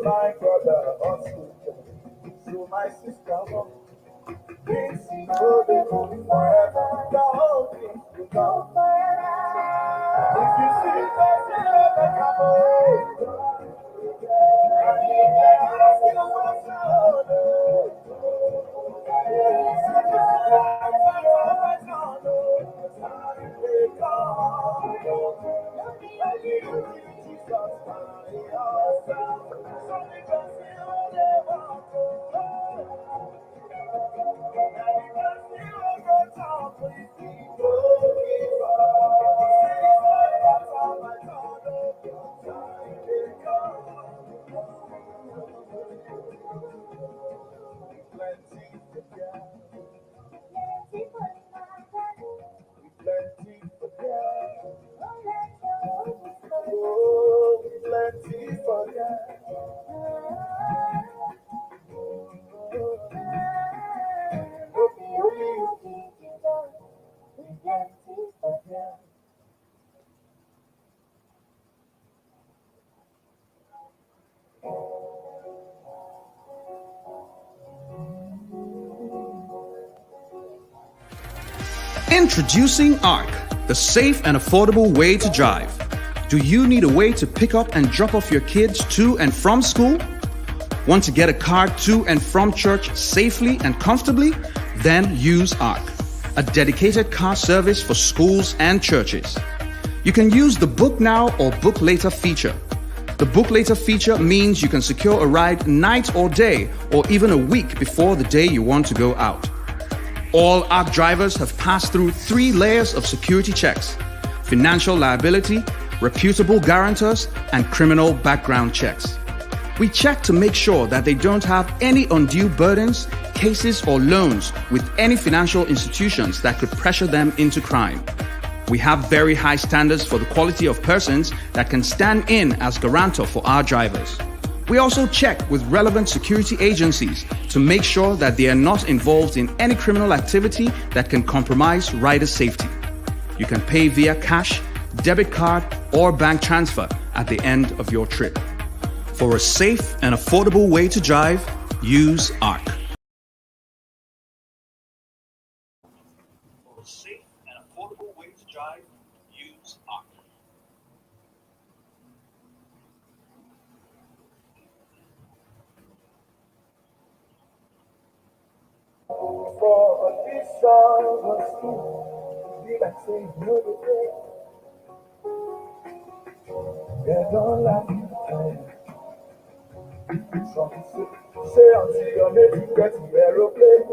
my brother also, so my sister walk. Things go they go forever, the whole thing will go forever. If you see person like a boy, and if they ask you what's your name, say just like my father's on the time they come. And you Jesus, my yourself, so because you never go. Plenty for Introducing ARC, the safe and affordable way to drive. Do you need a way to pick up and drop off your kids to and from school? Want to get a car to and from church safely and comfortably? Then use ARC, a dedicated car service for schools and churches. You can use the Book Now or Book Later feature. The Book Later feature means you can secure a ride night or day, or even a week before the day you want to go out. All ARC drivers have passed through 3 layers of security checks: financial liability, reputable guarantors, and criminal background checks. We check to make sure that they don't have any undue burdens, cases, or loans with any financial institutions that could pressure them into crime. We have very high standards for the quality of persons that can stand in as guarantor for our drivers. We also check with relevant security agencies to make sure that they are not involved in any criminal activity that can compromise rider safety. You can pay via cash, debit card, or bank transfer at the end of your trip. For a safe and affordable way to drive, use ARC. For a safe and affordable way to drive, use ARC. for this song was be like say no day. They don't like you. Some say until you're made to get the aeroplane.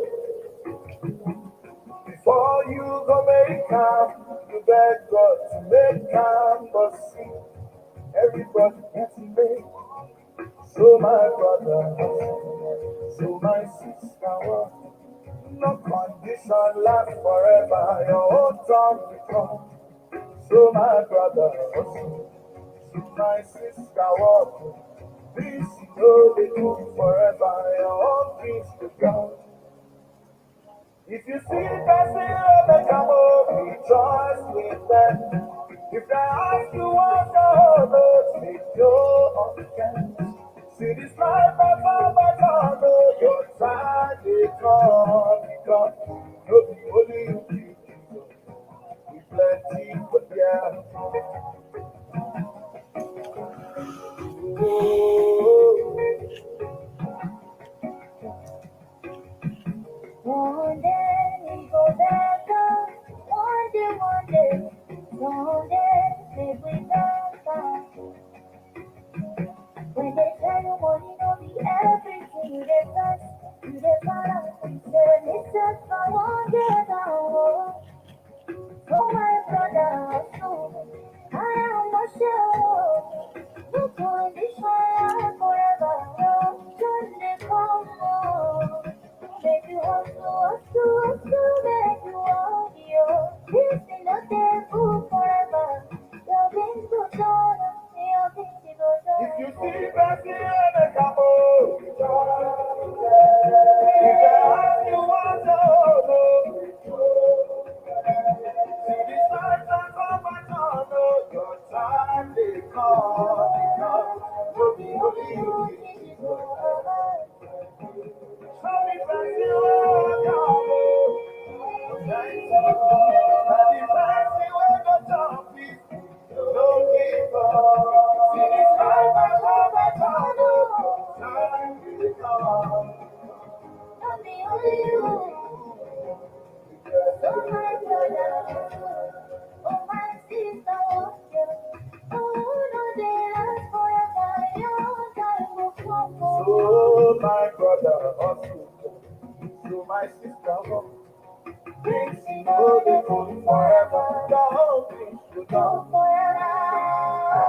Before you go make calm, you beg God to make calm. But see, everybody gets made. So my brother, so my sister, no condition last forever. Your own time will come. So my brother, so my sister, this you know they do forever. Your own things to come. If you see person make a move, rejoice with them. If they ask you what the whole take your offense. See this life of my know your time they come because no be only you people. We plenty but yeah. Oh, one day we go better. One day, someday, maybe we better. When they tell you money don't be everything, you get touch, you get better. It's just for one day now. Oh my brother, so I am a show. No condition forever. Just they come on. Make you hustle, make you want you. This is not the food forever. Your things go down, your things go if you down. see person make a move, if they ask you what the see this life that come and know your time they come because no be Thank you. And the mercy when the top is don't give up. See this life I love I follow. Time will come. Only you. So my brother, oh my sister, oh no, they last forever. Your time will come. So my brother hustle, so my sister walk. Things you know they go forever. The whole thing will Go come. forever.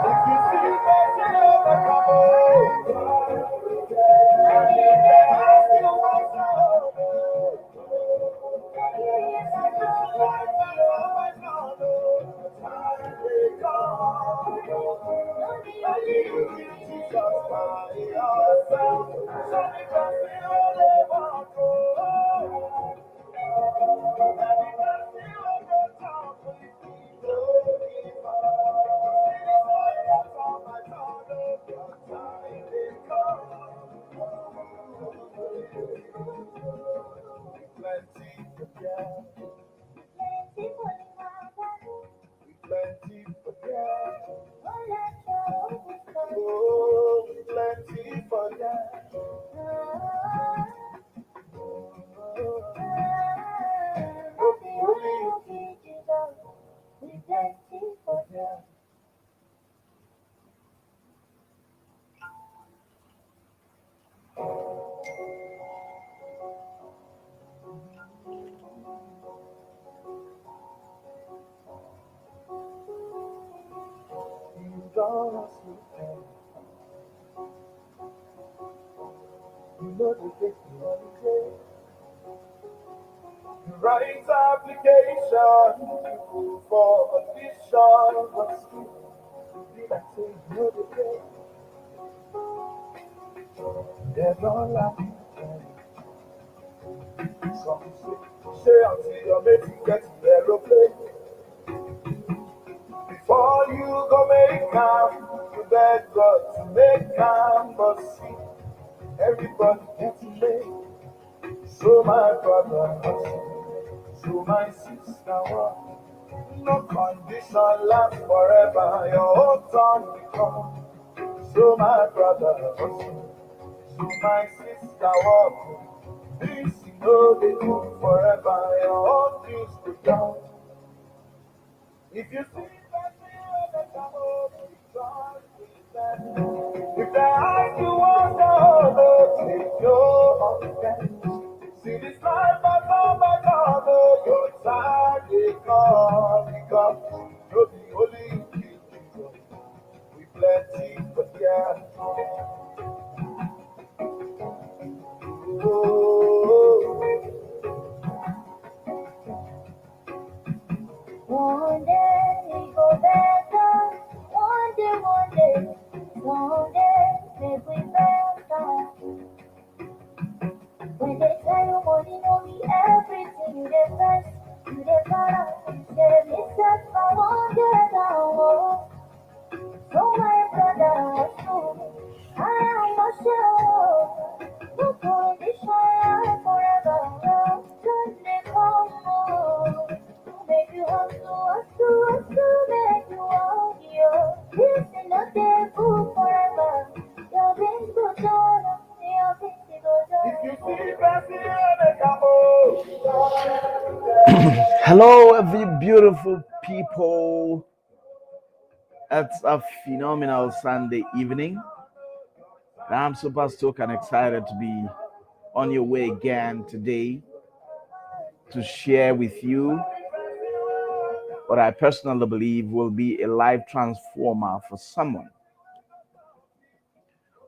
If you see that you never come home, and if they ask you what's up, plenty for them, plenty for them. Oh, plenty for them. You don't sleep, you know the take you holiday. You write application, you go for audition, but still, you like say you know the day. They don't like you. Some say until your mate get the aeroplane. Before you go make am, you beg God to make am, but see, everybody gets late. So my brother hustle, so my sister walk. No condition lasts forever, your own turn will come. So my brother hustle, so my sister walk. This you know they go forever, your own things go down. If you see that you ever come over, try with them. If they ask you what the other, take your offense. See this life I know my God, your time they come, because you're the only king, Jesus. We plenty, but yeah. Oh, One day it go better. One day, someday, make we better. When they tell you money know me everything, you dey vex, you dey para, you say me set my one day down. So my brother, I am not sure. No condition forever. Just they come make you hustle, make you want you. This is not the book forever. Your things go down, your things go if you down. see that you ever come over, Hello, every beautiful people. It's a phenomenal Sunday evening. And I'm super stoked and excited to be on your way again today to share with you what I personally believe will be a life transformer for someone.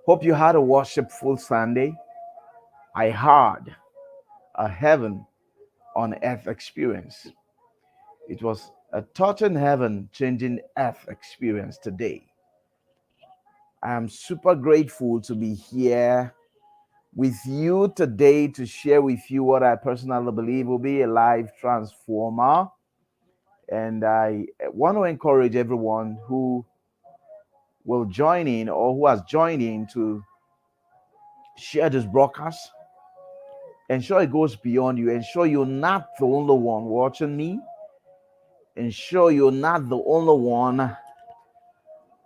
Hope you had a worshipful Sunday. I had a heaven on earth experience. It was a touching heaven changing earth experience today. I am super grateful to be here with you today to share with you what I personally believe will be a life transformer. And I want to encourage everyone who will join in or who has joined in to share this broadcast Ensure it goes beyond you. Ensure you're not the only one watching me. Ensure you're not the only one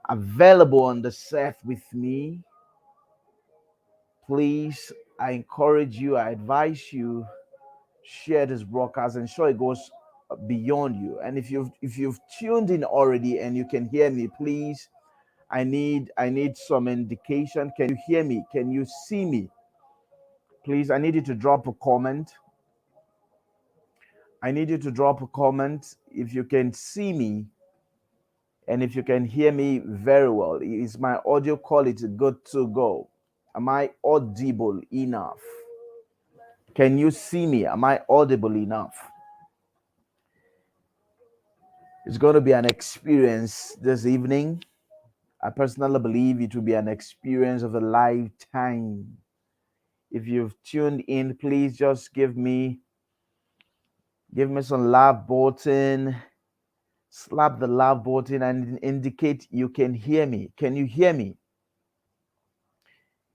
available on the set with me. Please, I encourage you, I advise you, share this broadcast. Ensure it goes beyond you. And if you've tuned in already and you can hear me, please, I need some indication. Can you hear me? Can you see me? Please, I need you to drop a comment. I need you to drop a comment if you can see me and if you can hear me very well. Is my audio quality good to go? Am I audible enough? Can you see me? Am I audible enough? It's going to be an experience this evening. I personally believe it will be an experience of a lifetime. If you've tuned in, please just give me some love button. Slap the love button and indicate you can hear me. Can you hear me?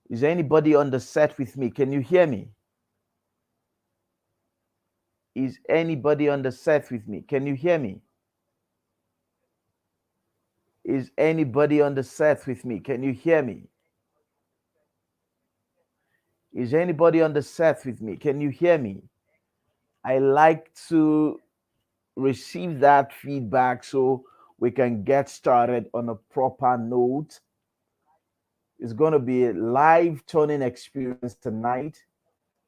Is anybody on the set with me? Can you hear me? Is anybody on the set with me? Can you hear me? Is anybody on the set with me? Can you hear me? Is anybody on the set with me? Can you hear me? I like to receive that feedback so we can get started on a proper note. It's going to be a live turning experience tonight.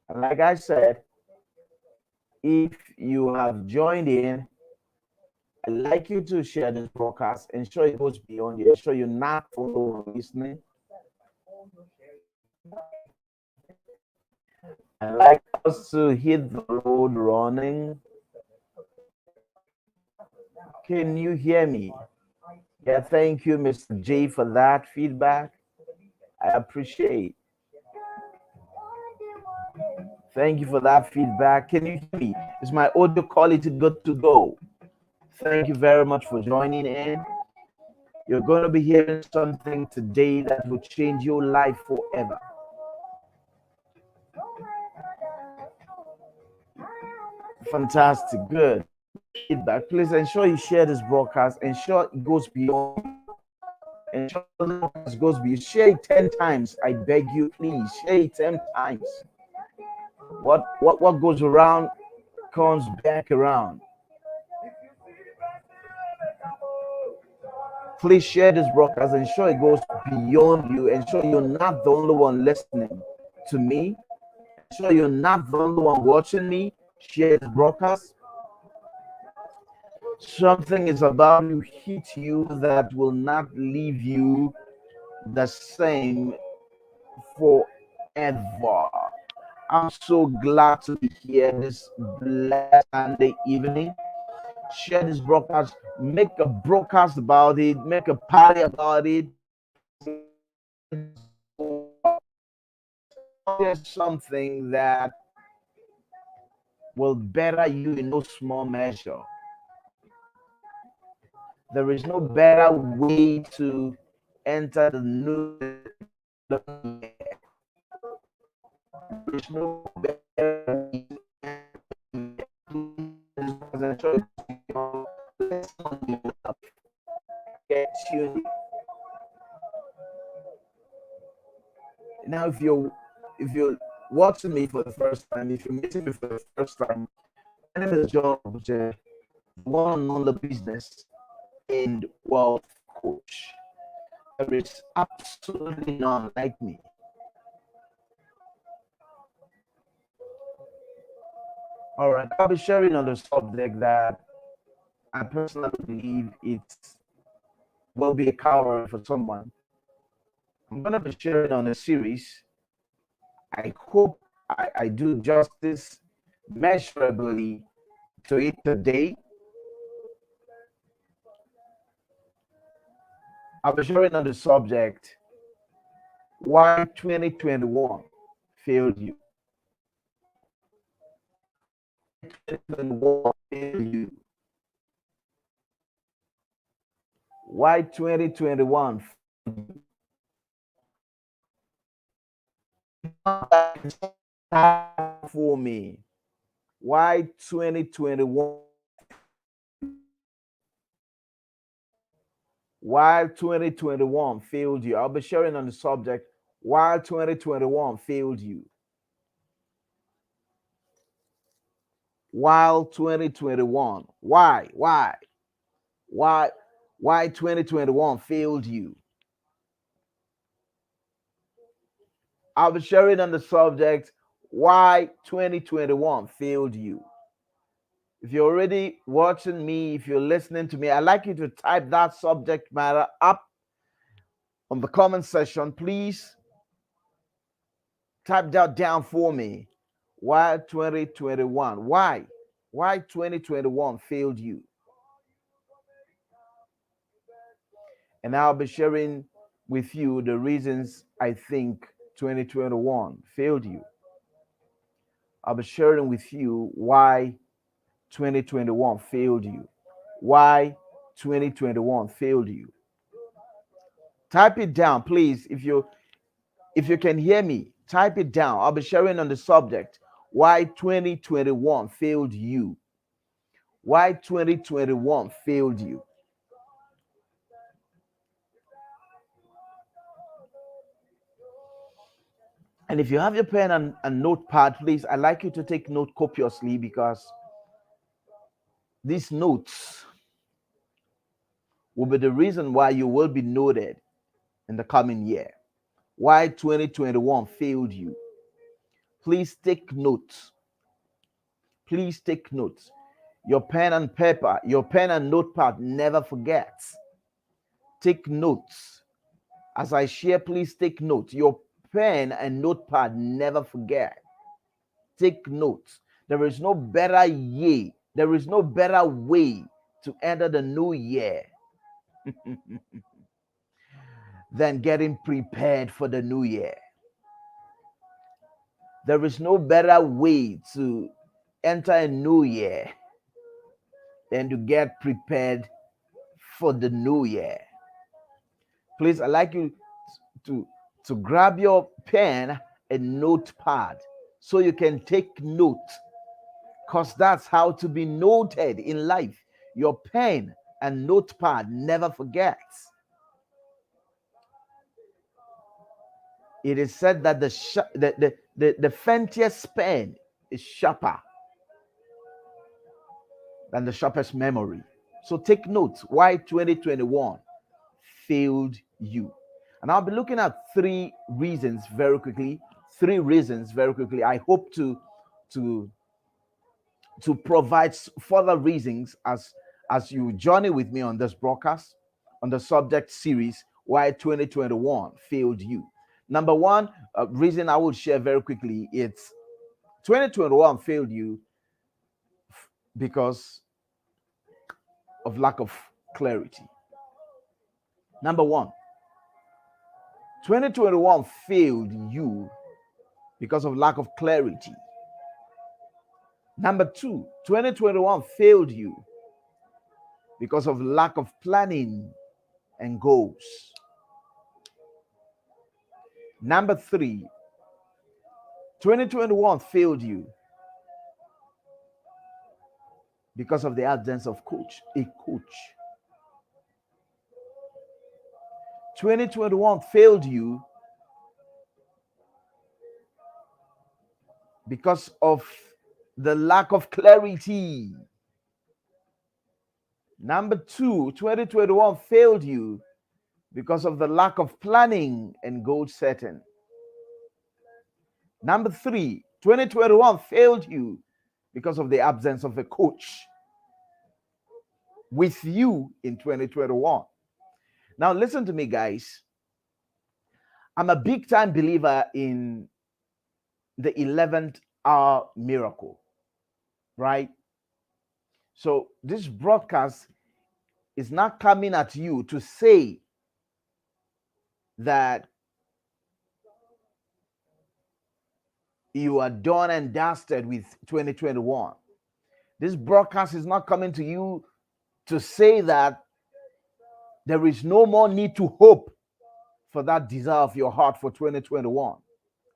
And like I said, if you have joined in, I'd like you to share this broadcast. Ensure it goes beyond you. Ensure you're not following listening. I'd like us to hit the road running. Can you hear me? Yeah, thank you, Mr. J, for that feedback. I appreciate. Thank you for that feedback. Can you hear me? Is my audio quality good to go? Thank you very much for joining in. You're going to be hearing something today that will change your life forever. Fantastic. Good feedback. Please ensure you share this broadcast. Ensure it goes beyond. Ensure it goes beyond. Share it 10 times. I beg you, please. Share it 10 times. What goes around comes back around. Please share this broadcast. Ensure it goes beyond you. Ensure you're not the only one listening to me. Ensure you're not the only one watching me. Share this broadcast. Something is about to hit you that will not leave you the same forever. I'm so glad to be here this blessed Sunday evening. Share this broadcast, make a broadcast about it, make a party about it. There's something that will better you in no small measure. There is no better way to enter the new year. There is no better way to get tuned. Now, if you're watching me for the first time, if you're meeting me for the first time, my name is John Obuche, one on the business and wealth coach. There is absolutely none like me. All right, I'll be sharing on the subject that I personally believe it will be a coward for someone. I'm going to be sharing on a series. I hope I do justice measurably to it today. I'll be sharing on the subject why 2021 failed you. 2021 failed you. Why 2021 failed you. for me. Why 2021? Why 2021 failed you? I'll be sharing on the subject why 2021 failed you. While 2021. Why? Why 2021 failed you? I'll be sharing on the subject why 2021 failed you. If you're already watching me, if you're listening to me, I'd like you to type that subject matter up on the comment section. Please type that down for me. Why 2021? Why? Why 2021 failed you? And I'll be sharing with you the reasons I think 2021 failed you. I'll be sharing with you why 2021 failed you. Why 2021 failed you. Type it down, please. If you can hear me, type it down. I'll be sharing on the subject why 2021 failed you. Why 2021 failed you. And if you have your pen and notepad, please, I'd like you to take note copiously, because these notes will be the reason why you will be noted in the coming year. Why 2021 failed you. Please take notes. Please take notes. Your pen and paper, your pen and notepad, never forget. Take notes. As I share, please take notes. Your pen and notepad, never forget. Take notes. There is no better year. There is no better way to enter the new year than getting prepared for the new year. There is no better way to enter a new year than to get prepared for the new year. Please, I'd like you to grab your pen and notepad so you can take note, because that's how to be noted in life. Your pen and notepad never forgets. It is said that the faintest pen is sharper than the sharpest memory. So take notes why 2021 failed you. And I'll be looking at three reasons very quickly. I hope to provide further reasons as you journey with me on this broadcast, on the subject series, why 2021 failed you. Number one reason I would share very quickly, it's 2021 failed you because of lack of clarity. Number one, 2021 failed you because of lack of clarity. Number two, 2021 failed you because of lack of planning and goals. Number three, 2021 failed you because of the absence of a coach. 2021 failed you because of the lack of clarity. Number two, 2021 failed you because of the lack of planning and goal setting. Number three, 2021 failed you because of the absence of a coach with you in 2021. Now, listen to me, guys. I'm a big time believer in the 11th hour miracle, right? So, this broadcast is not coming at you to say that you are done and dusted with 2021. This broadcast is not coming to you to say that there is no more need to hope for that desire of your heart for 2021.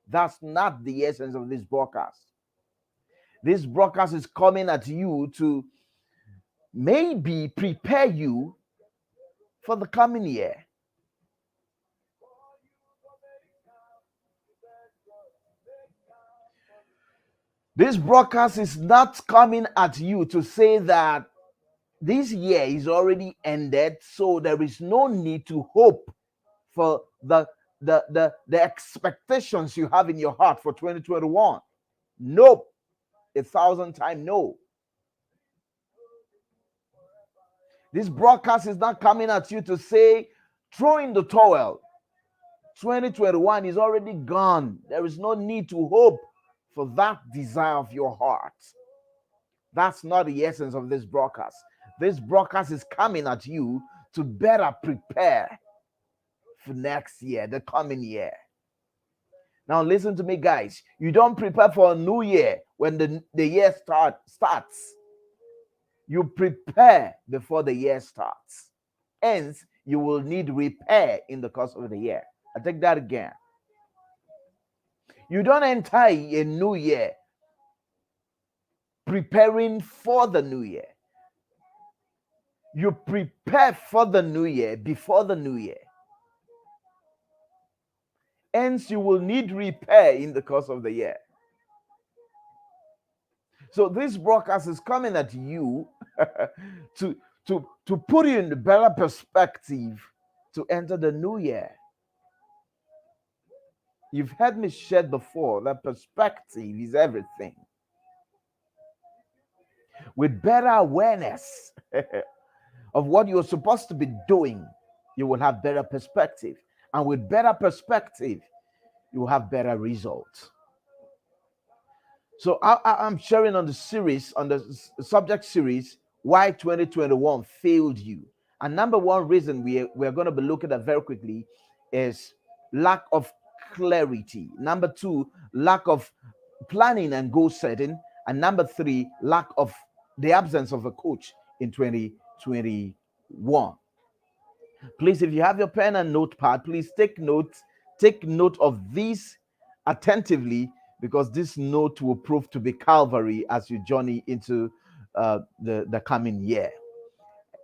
That's not the essence of this broadcast. This broadcast is coming at you to maybe prepare you for the coming year. This broadcast is not coming at you to say that this year is already ended, so there is no need to hope for the expectations you have in your heart for 2021. Nope. 1,000 times no. This broadcast is not coming at you to say, throw in the towel. 2021 is already gone. There is no need to hope for that desire of your heart. That's not the essence of this broadcast. This broadcast is coming at you to better prepare for next year, the coming year. Now listen to me, guys. You don't prepare for a new year when the year starts. You prepare before the year starts. Hence, you will need repair in the course of the year. I take that again. You don't enter a new year preparing for the new year. You prepare for the new year before the new year. Hence, you will need repair in the course of the year. So this broadcast is coming at you to put you in the better perspective to enter the new year. You've heard me share before that perspective is everything. With better awareness of what you're supposed to be doing, you will have better perspective. And with better perspective, you will have better results. So I'm sharing on the series, on the subject series, why 2021 failed you. And number one reason we're going to be looking at very quickly is lack of clarity. Number two, lack of planning and goal setting. And number three, lack of the absence of a coach in 2021. Please, if you have your pen and notepad, please take note of these attentively, because this note will prove to be Calvary as you journey into the coming year.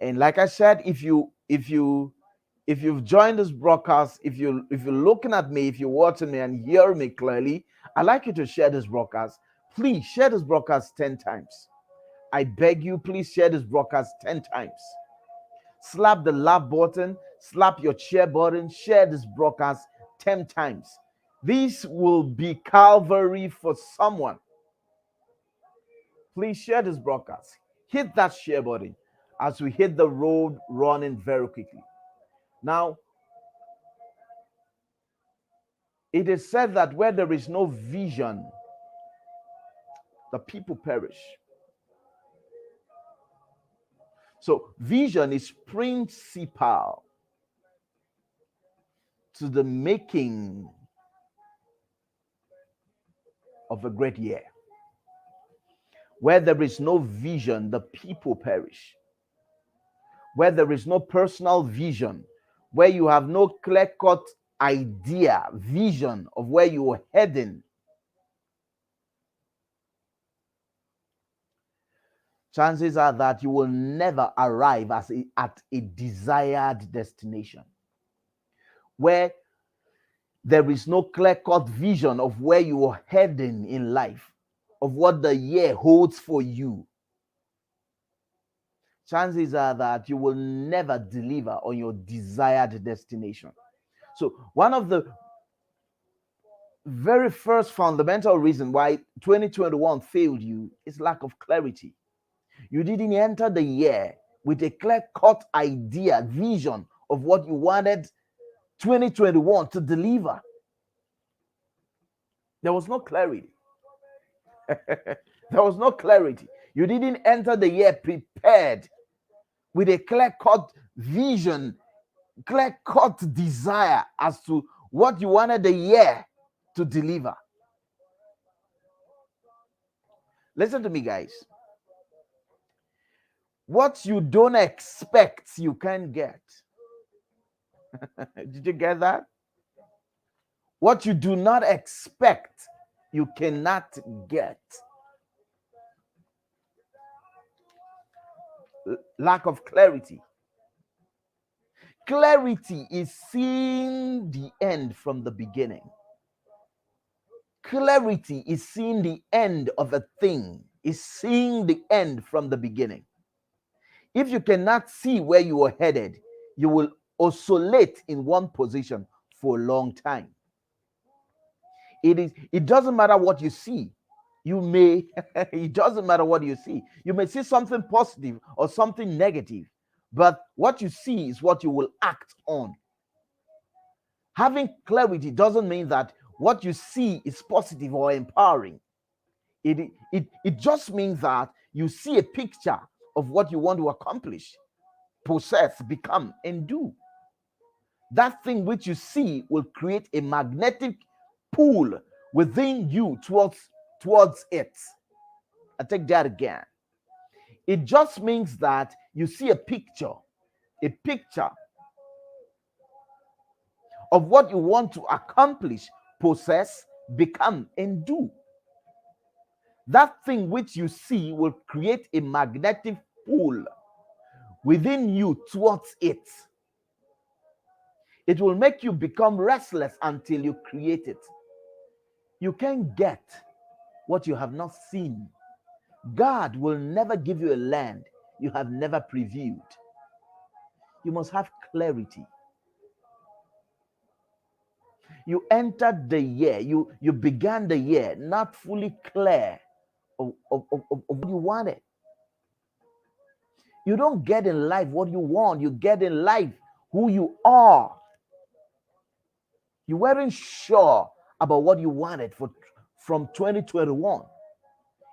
And like I said, if you've joined this broadcast, if you're looking at me, if you're watching me and hear me clearly, I'd like you to share this broadcast. Please share this broadcast 10 times. I beg you, please share this broadcast 10 times. Slap the love button, slap your share button, share this broadcast 10 times. This will be Calvary for someone. Please share this broadcast. Hit that share button as we hit the road running very quickly. Now, it is said that where there is no vision, the people perish. So vision is principal to the making of a great year. Where there is no vision, the people perish. Where there is no personal vision, where you have no clear-cut idea, vision of where you are heading, chances are that you will never arrive at a desired destination. Where there is no clear-cut vision of where you are heading in life, of what the year holds for you, chances are that you will never deliver on your desired destination. So one of the very first fundamental reason why 2021 failed you is lack of clarity. You didn't enter the year with a clear-cut idea, vision of what you wanted 2021 to deliver. There was no clarity. There was no clarity. You didn't enter the year prepared with a clear-cut vision, clear-cut desire as to what you wanted the year to deliver. Listen to me, guys. What you don't expect, you can't get. Did you get that? What you do not expect, you cannot get. lack of clarity. Clarity is seeing the end from the beginning. Clarity is seeing the end of a thing, is seeing the end from the beginning. If you cannot see where you are headed, you will oscillate in one position for a long time. It doesn't matter what you see. You may it doesn't matter what you see. You may see something positive or something negative, but what you see is what you will act on. Having clarity doesn't mean that what you see is positive or empowering. It just means that you see a picture of what you want to accomplish, possess, become, and do. That thing which you see will create a magnetic pull within you towards it. I take that again. It just means that you see a picture of what you want to accomplish, possess, become, and do. That thing which you see will create a magnetic pull within you towards it. It will make you become restless until you create it. You can't get what you have not seen. God will never give you a land you have never previewed. You must have clarity. You entered the year, you began the year not fully clear of what you wanted. You don't get in life what you want, you get in life who you are. You weren't sure about what you wanted from 2021.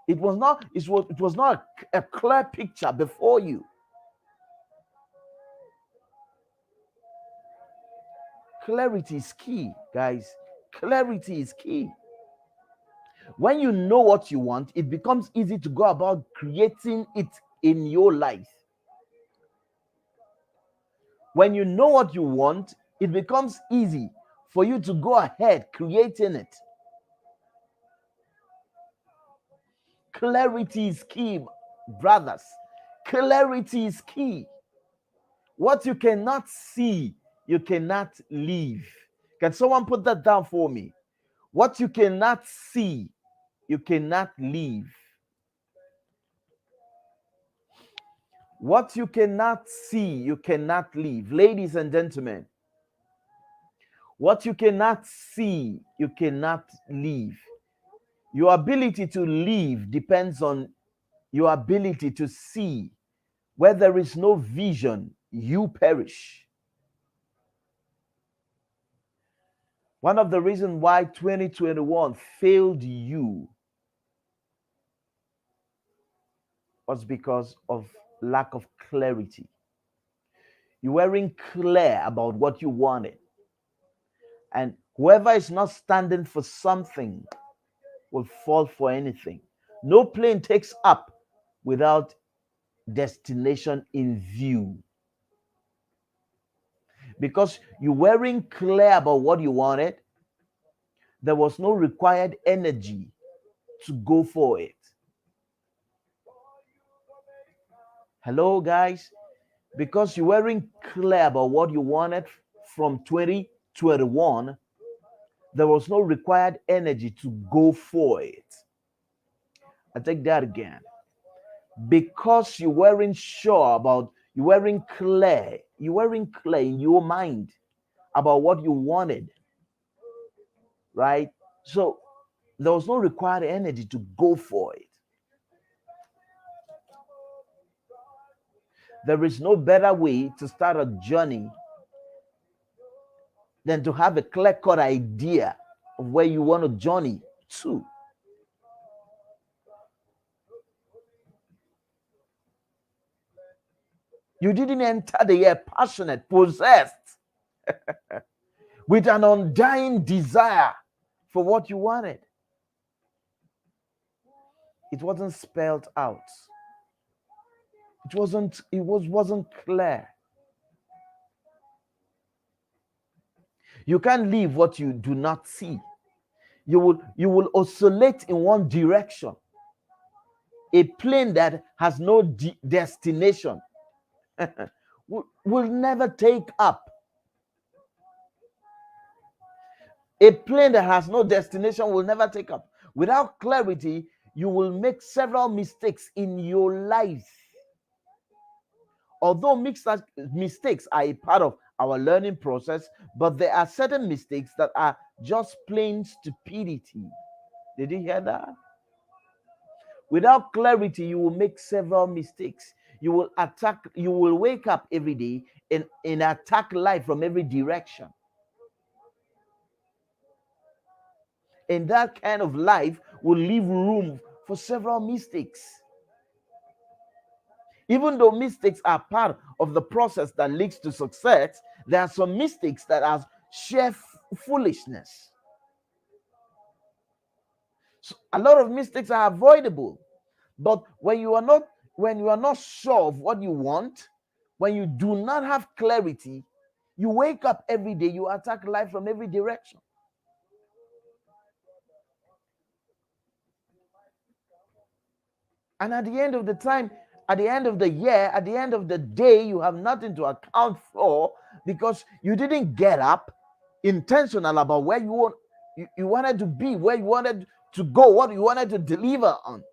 It was not a clear picture before you. Clarity is key, guys. Clarity is key. When you know what you want, it becomes easy to go about creating it in your life. When you know what you want, it becomes easy for you to go ahead creating it. Clarity is key, brothers. Clarity is key. What you cannot see, you cannot live. Can someone put that down for me? What you cannot see, you cannot live. What you cannot see, you cannot live. Ladies and gentlemen, what you cannot see, you cannot live. Your ability to live depends on your ability to see. Where there is no vision, you perish. One of the reasons why 2021 failed you was because of lack of clarity. You weren't clear about what you wanted. And whoever is not standing for something will fall for anything. No plane takes up without destination in view. Because you weren't clear about what you wanted, there was no required energy to go for it. Hello, guys. Because you weren't clear about what you wanted from 2021, there was no required energy to go for it. I take that again. Because you weren't sure about, you weren't clear in your mind about what you wanted, right? So there was no required energy to go for it. There is no better way to start a journey than to have a clear-cut idea of where you want to journey to. You didn't enter the year passionate, possessed, with an undying desire for what you wanted. It wasn't spelled out. It wasn't clear. You can't live what you do not see. You will oscillate in one direction. A plane that has no destination will never take up. A plane that has no destination will never take up. Without clarity, you will make several mistakes in your life. Although mistakes are a part of our learning process, but there are certain mistakes that are just plain stupidity. Did you hear that? Without clarity, you will make several mistakes. You will wake up every day and attack life from every direction. And that kind of life will leave room for several mistakes. Even though mistakes are part of the process that leads to success, there are some mistakes that are sheer foolishness. So a lot of mistakes are avoidable, but when you are not sure of what you want, when you do not have clarity, you wake up every day, you attack life from every direction. And at the end of the time, at the end of the year, at the end of the day, you have nothing to account for because you didn't get up intentional about where you wanted to be, where you wanted to go, what you wanted to deliver on.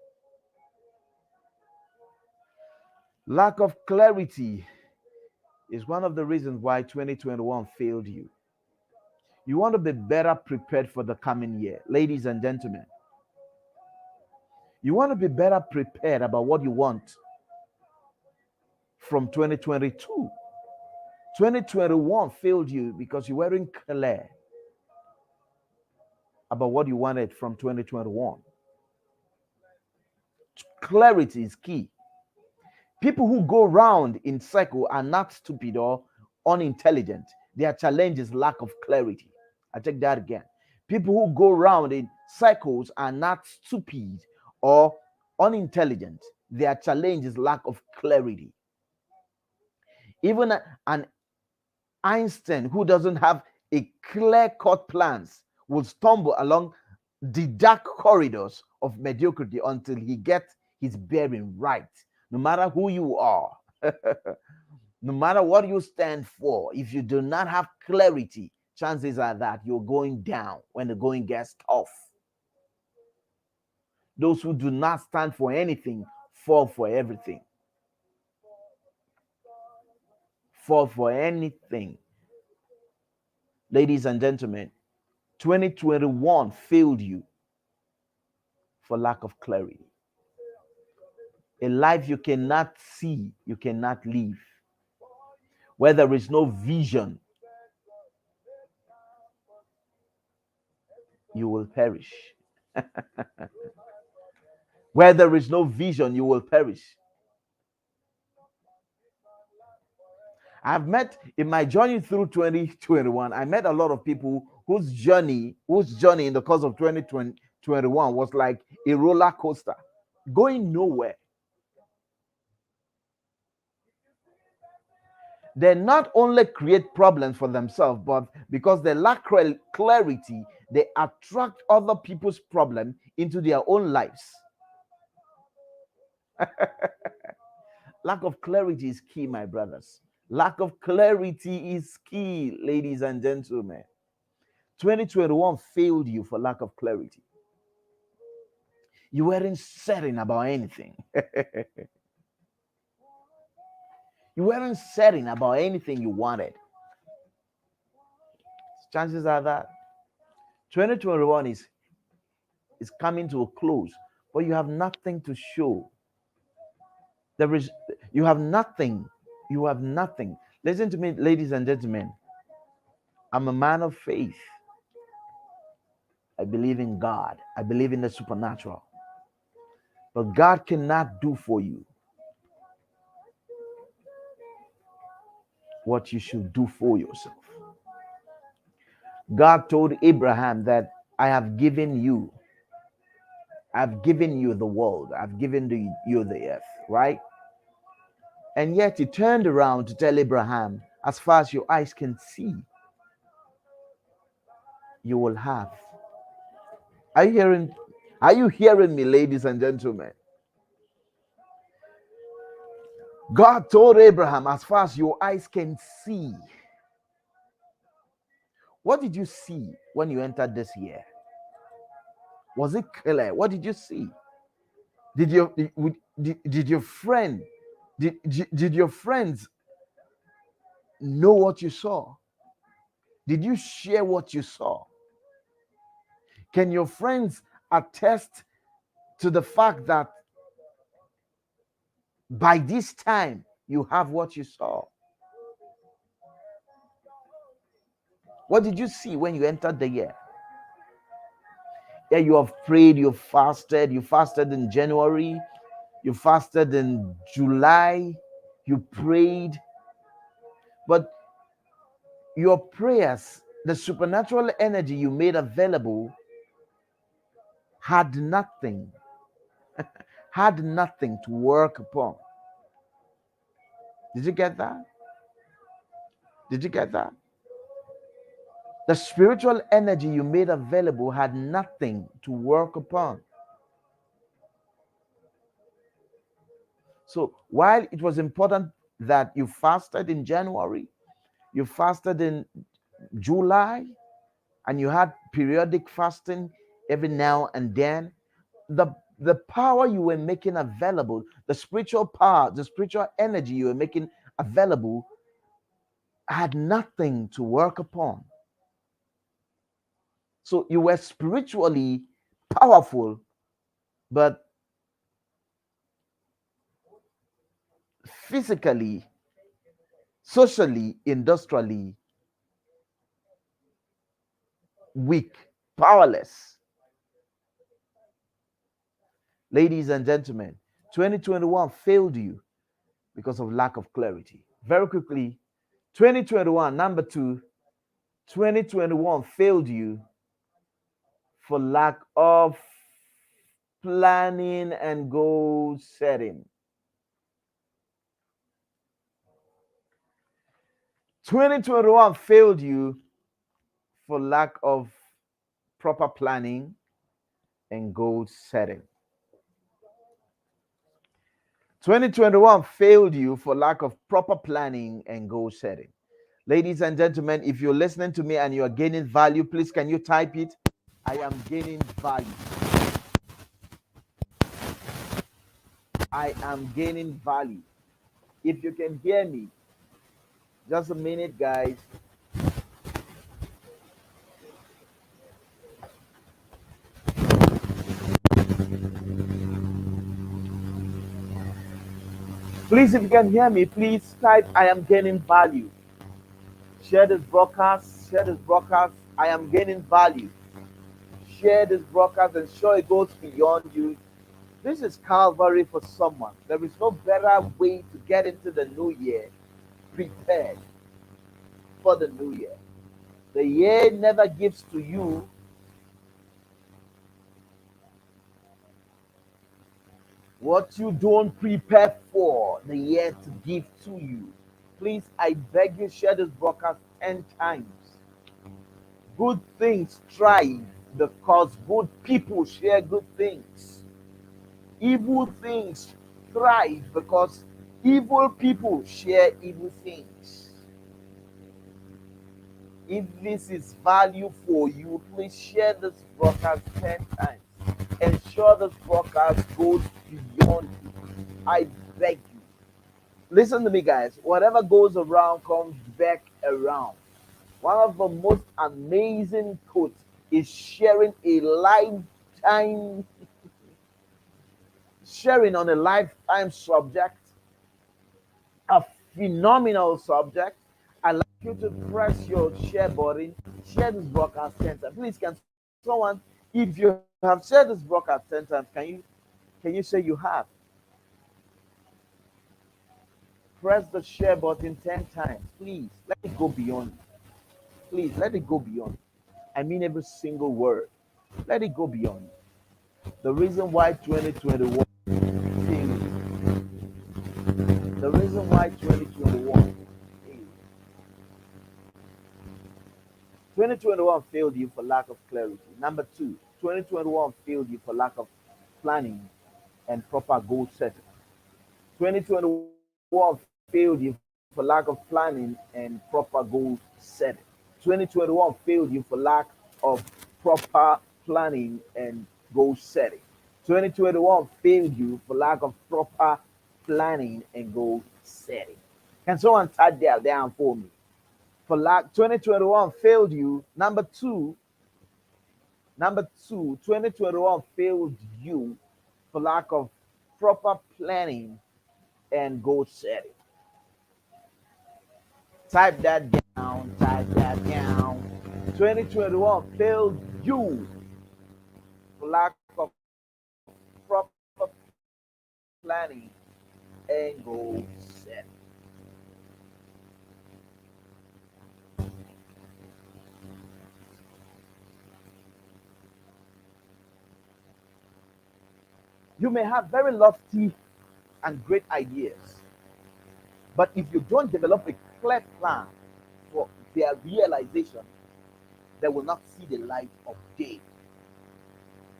Lack of clarity is one of the reasons why 2021 failed you. You want to be better prepared for the coming year, ladies and gentlemen. You want to be better prepared about what you want from 2022. 2021 failed you because you weren't clear about what you wanted from 2021. Clarity is key. People who go round in circle are not stupid or unintelligent. Their challenge is lack of clarity. I take that again. People who go round in circles are not stupid or unintelligent. Their challenge is lack of clarity. Even an Einstein who doesn't have a clear-cut plans will stumble along the dark corridors of mediocrity until he gets his bearing right. No matter who you are, no matter what you stand for, if you do not have clarity, chances are that you're going down when the going gets tough. Those who do not stand for anything fall for everything. Fall for anything. Ladies and gentlemen, 2021 failed you for lack of clarity. A life you cannot see, you cannot live. Where there is no vision, you will perish. Where there is no vision, you will perish. I've met in my journey through 2021, I met a lot of people whose journey in the course of 2021 was like a roller coaster, going nowhere. They not only create problems for themselves, but because they lack clarity, they attract other people's problems into their own lives. Lack of clarity is key, my brothers. Lack of clarity is key, ladies and gentlemen. 2021 failed you for lack of clarity. You weren't certain about anything. You weren't certain about anything you wanted. Chances are that 2021 is coming to a close, but you have nothing to show. You have nothing. You have nothing. Listen to me, ladies and gentlemen. I'm a man of faith. I believe in God. I believe in the supernatural. But God cannot do for you what you should do for yourself. God told Abraham that I've given you the world. I've given you the earth, right? And yet he turned around to tell Abraham, as far as your eyes can see, you will have. Are you hearing me, ladies and gentlemen? God told Abraham, as far as your eyes can see. What did you see when you entered this year? Was it clear? What did you see? Did your did your friend did your friends know what you saw? Did you share what you saw? Can your friends attest to the fact that by this time you have what you saw? What did you see when you entered the year? Yeah, you have prayed, you fasted in January, you fasted in July, you prayed, but your prayers, the supernatural energy you made available, had nothing, had nothing to work upon. Did you get that? Did you get that? The spiritual energy you made available had nothing to work upon. So while it was important that you fasted in January, you fasted in July, and you had periodic fasting every now and then, the power you were making available, the spiritual power, the spiritual energy you were making available had nothing to work upon. So you were spiritually powerful, but physically, socially, industrially weak, powerless. Ladies and gentlemen, 2021 failed you because of lack of clarity. Very quickly, 2021, number two, 2021 failed you for lack of planning and goal setting. 2021 failed you for lack of proper planning and goal setting. 2021 failed you for lack of proper planning and goal setting. Ladies and gentlemen, if you're listening to me and you are gaining value, please can you type it? I am gaining value. I am gaining value. If you can hear me, just a minute, guys. Please, if you can hear me, please type I am gaining value. Share this broadcast. Share this broadcast. I am gaining value. Share this broadcast and show it goes beyond you. This is Calvary for someone. There is no better way to get into the new year prepared for the new year. The year never gives to you what you don't prepare for the year to give to you. Please, I beg you, share this broadcast 10 times. Good things thrive because good people share good things. Evil things thrive because evil people share evil things. If this is value for you, please share this broadcast 10 times. Ensure this broadcast goes beyond you. I beg you. Listen to me, guys. Whatever goes around comes back around. One of the most amazing quotes is sharing on a lifetime subject, a phenomenal subject. I'd like you to press your share button, share this broadcast 10 times. Please, can someone, if you have shared this broadcast 10 times, can you say you have? Press the share button 10 times. Please, let it go beyond. Please, let it go beyond. I mean every single word. Let it go beyond. The reason why 2021 failed. The reason why 2021 failed. 2021 failed you for lack of clarity. Number two, 2021 failed you for lack of planning and proper goal setting. 2021 failed you for lack of planning and proper goal setting. 2021 failed you for lack of proper planning and goal setting. 2021 failed you for lack of proper planning and goal setting. Can someone type that down for me? For lack 2021 failed you. Number two, 2021 failed you for lack of proper planning and goal setting. Type that down. Type that down. 2021 failed you for lack of proper planning and goal setting. You may have very lofty and great ideas, but if you don't develop a clear plan for their realization, they will not see the light of day.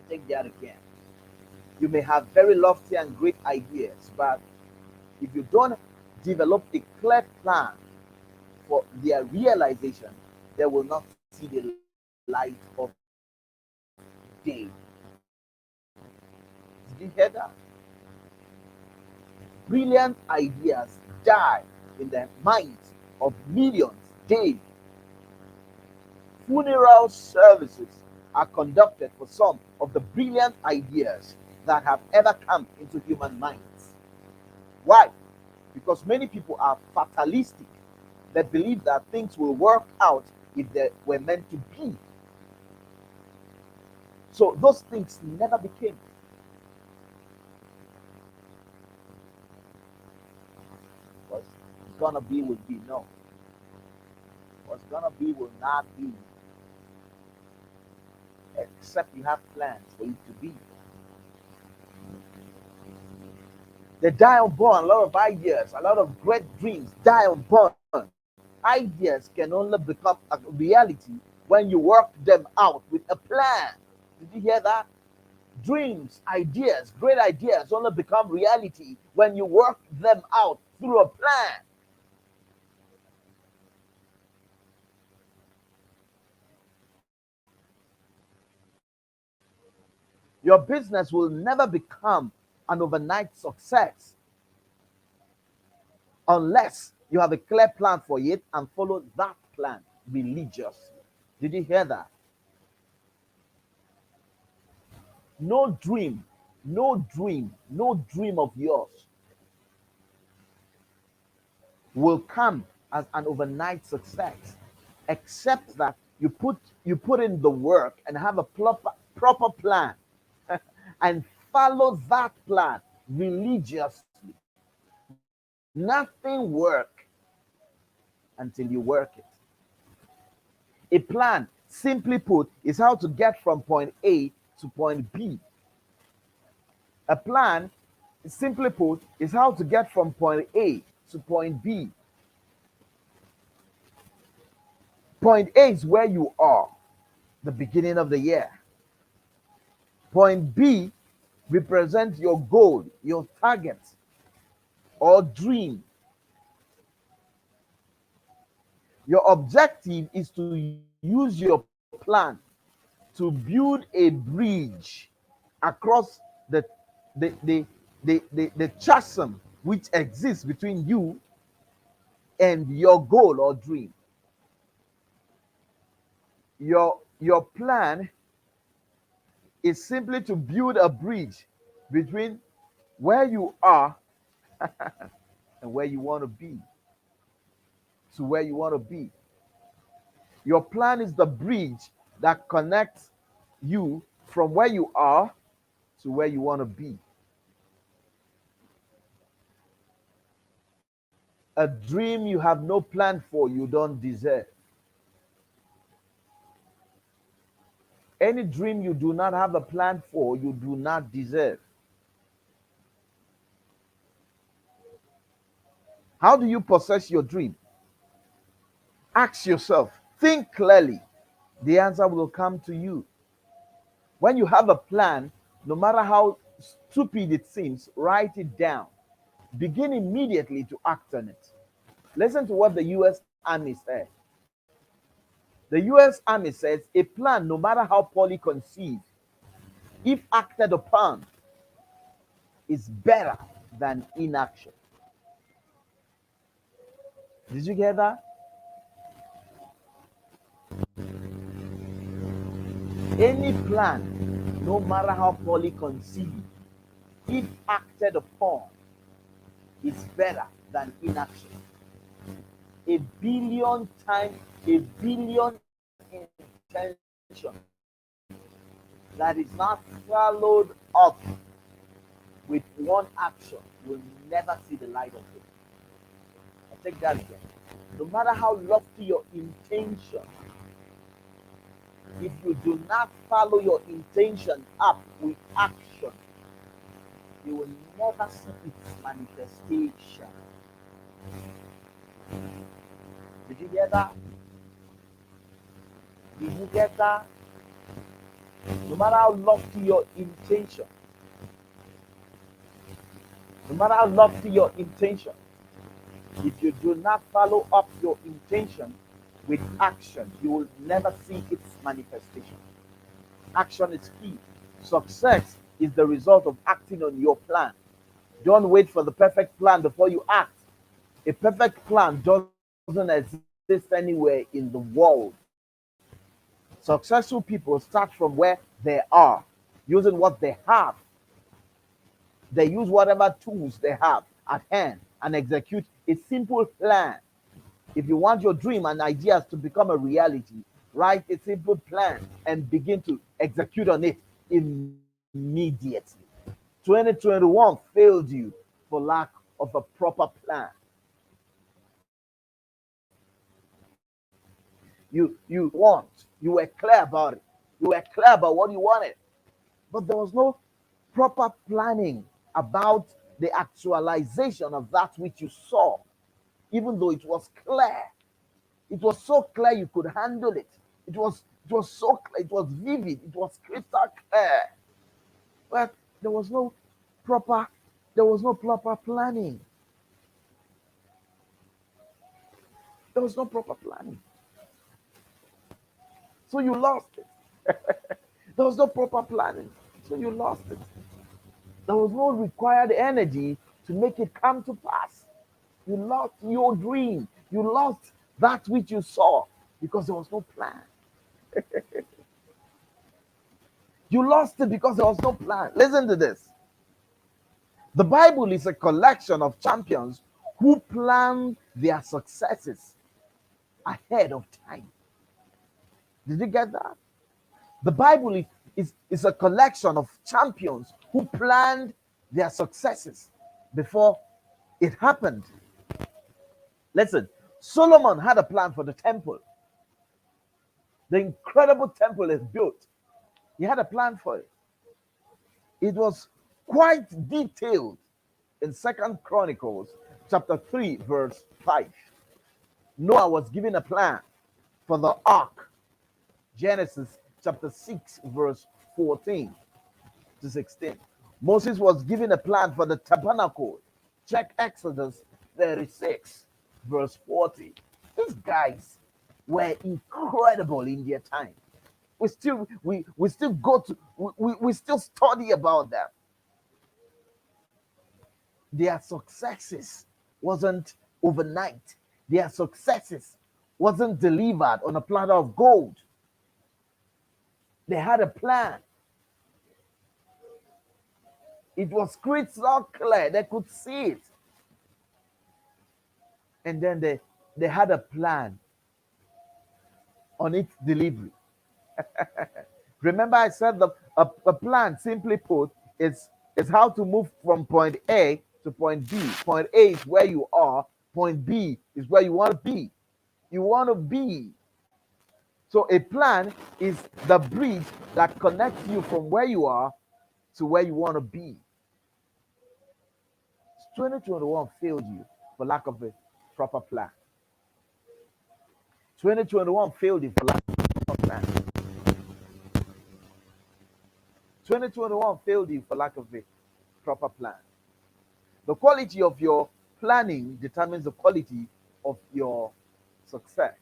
Take that again. You may have very lofty and great ideas, but if you don't develop a clear plan for their realization, they will not see the light of day. Did you hear that? Brilliant ideas die in the minds of millions daily. Funeral services are conducted for some of the brilliant ideas that have ever come into human minds. Why? Because many people are fatalistic. They believe that things will work out if they were meant to be. So those things never became. What's gonna be will be. No. What's gonna be will not be. Except you have plans for it to be. They die unborn. A lot of ideas, a lot of great dreams die unborn. Ideas can only become a reality when you work them out with a plan. Did you hear that? Dreams, ideas, great ideas only become reality when you work them out through a plan. Your business will never become an overnight success unless you have a clear plan for it and follow that plan religiously. Did you hear that? No dream, no dream of yours will come as an overnight success, except that you put in the work and have a proper plan and follow that plan religiously. Nothing work until you work it. A plan, simply put, is how to get from point A to point B. A plan, simply put, is how to get from point A to point B. Point A is where you are, the beginning of the year. Point B represents your goal, your target, or dream. Your objective is to use your plan to build a bridge across the chasm which exists between you and your goal or dream. Your plan is simply to build a bridge between where you are and where you want to be. To where you want to be. Your plan is the bridge that connects you from where you are to where you want to be. A dream you have no plan for, you don't deserve. Any dream you do not have a plan for, you do not deserve. How do you possess your dream? Ask yourself, think clearly. The answer will come to you. When you have a plan, no matter how stupid it seems, write it down. begin immediately to act on it. Listen to what the U.S. Army said. The U.S. Army says a plan, no matter how poorly conceived, if acted upon, is better than inaction. Did you get that? Any plan, no matter how poorly conceived, if acted upon, is better than inaction. A billion times, a billion intention that is not followed up with one action will never see the light of day. I take that again. No matter how lofty your intention, if you do not follow your intention up with action, you will never see its manifestation. Did you get that? Did you get that? No matter how lofty your intention, no matter how lofty your intention, if you do not follow up your intention with action, you will never see its manifestation. Action is key. Success is the result of acting on your plan. Don't wait for the perfect plan before you act. A perfect plan doesn't exist anywhere in the world. Successful people start from where they are, using what they have. They use whatever tools they have at hand and execute a simple plan. If you want your dream and ideas to become a reality, write a simple plan and begin to execute on it immediately. 2021 failed you for lack of a proper plan. You were clear about it. You were clear about what you wanted, but there was no proper planning about the actualization of that which you saw, even though it was clear. It was so clear you could handle it. It was so clear, it was vivid, it was crystal clear. But there was no proper planning. There was no proper planning. So you lost it. There was no proper planning. So you lost it. There was no required energy to make it come to pass. You lost your dream. You lost that which you saw because there was no plan. You lost it because there was no plan. Listen to this. The Bible is a collection of champions who planned their successes ahead of time. Did you get that? The Bible is a collection of champions who planned their successes before it happened. Listen, Solomon had a plan for the temple. The incredible temple is built. He had a plan for it. It was quite detailed in Second Chronicles chapter 3 verse 5. Noah was given a plan for the ark. Genesis chapter 6 verse 14 to 16. Moses was given a plan for the tabernacle. Check Exodus 36 verse 40. These guys were incredible in their time. We still go to we still study about them. Their successes wasn't overnight. Their successes wasn't delivered on a platter of gold. They had a plan. It was crystal clear. They could see it. And then they had a plan on its delivery. Remember, I said a plan, simply put, is how to move from point A to point B. Point A is where you are. Point B is where you want to be. You want to be. So a plan is the bridge that connects you from where you are to where you want to be. 2021 failed you for lack of a proper plan. 2021 failed you for lack of a proper plan. 2021 failed you for lack of a proper plan. The quality of your planning determines the quality of your success.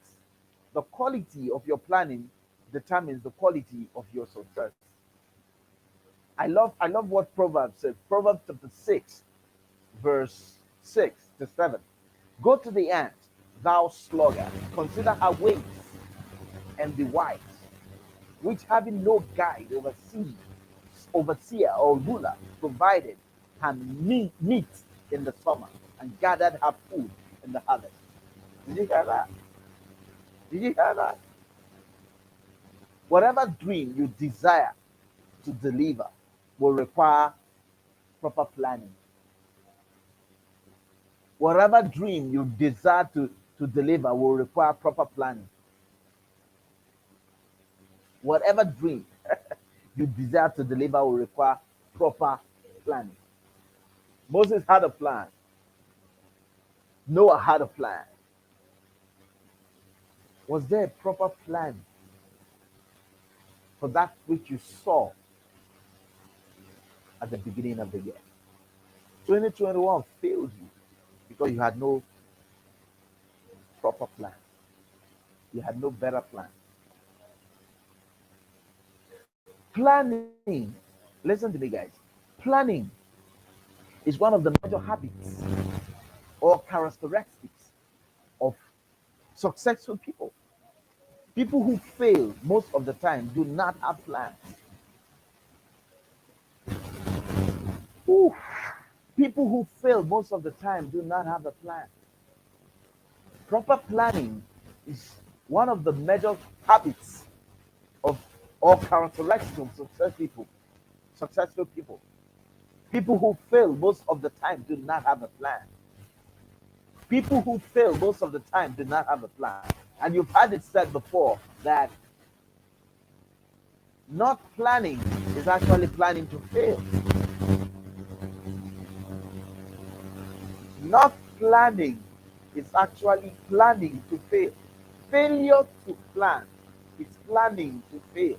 The quality of your planning determines the quality of your success. I love what Proverbs says. Proverbs chapter 6, verse 6 to 7. Go to the ant, thou sluggard, consider her ways, and be wise, which having no guide, overseer or ruler, provided her meat in the summer, and gathered her food in the harvest. Did you hear that? Did you hear that? Whatever dream you desire to deliver will require proper planning. Whatever dream you desire to deliver will require proper planning. Whatever dream you desire to deliver will require proper planning. Moses had a plan. Noah had a plan. Was there a proper plan for that which you saw at the beginning of the year? 2021 failed you because you had no proper plan. You had no better plan. Planning, listen to me, guys. Planning is one of the major habits or characteristics of successful people. People who fail most of the time do not have plans. Ooh. People who fail most of the time do not have a plan. Proper planning is one of the major habits of or characteristics of successful people. People who fail most of the time do not have a plan. People who fail most of the time do not have a plan. And you've had it said before that not planning is actually planning to fail. Not planning is actually planning to fail. Failure to plan is planning to fail.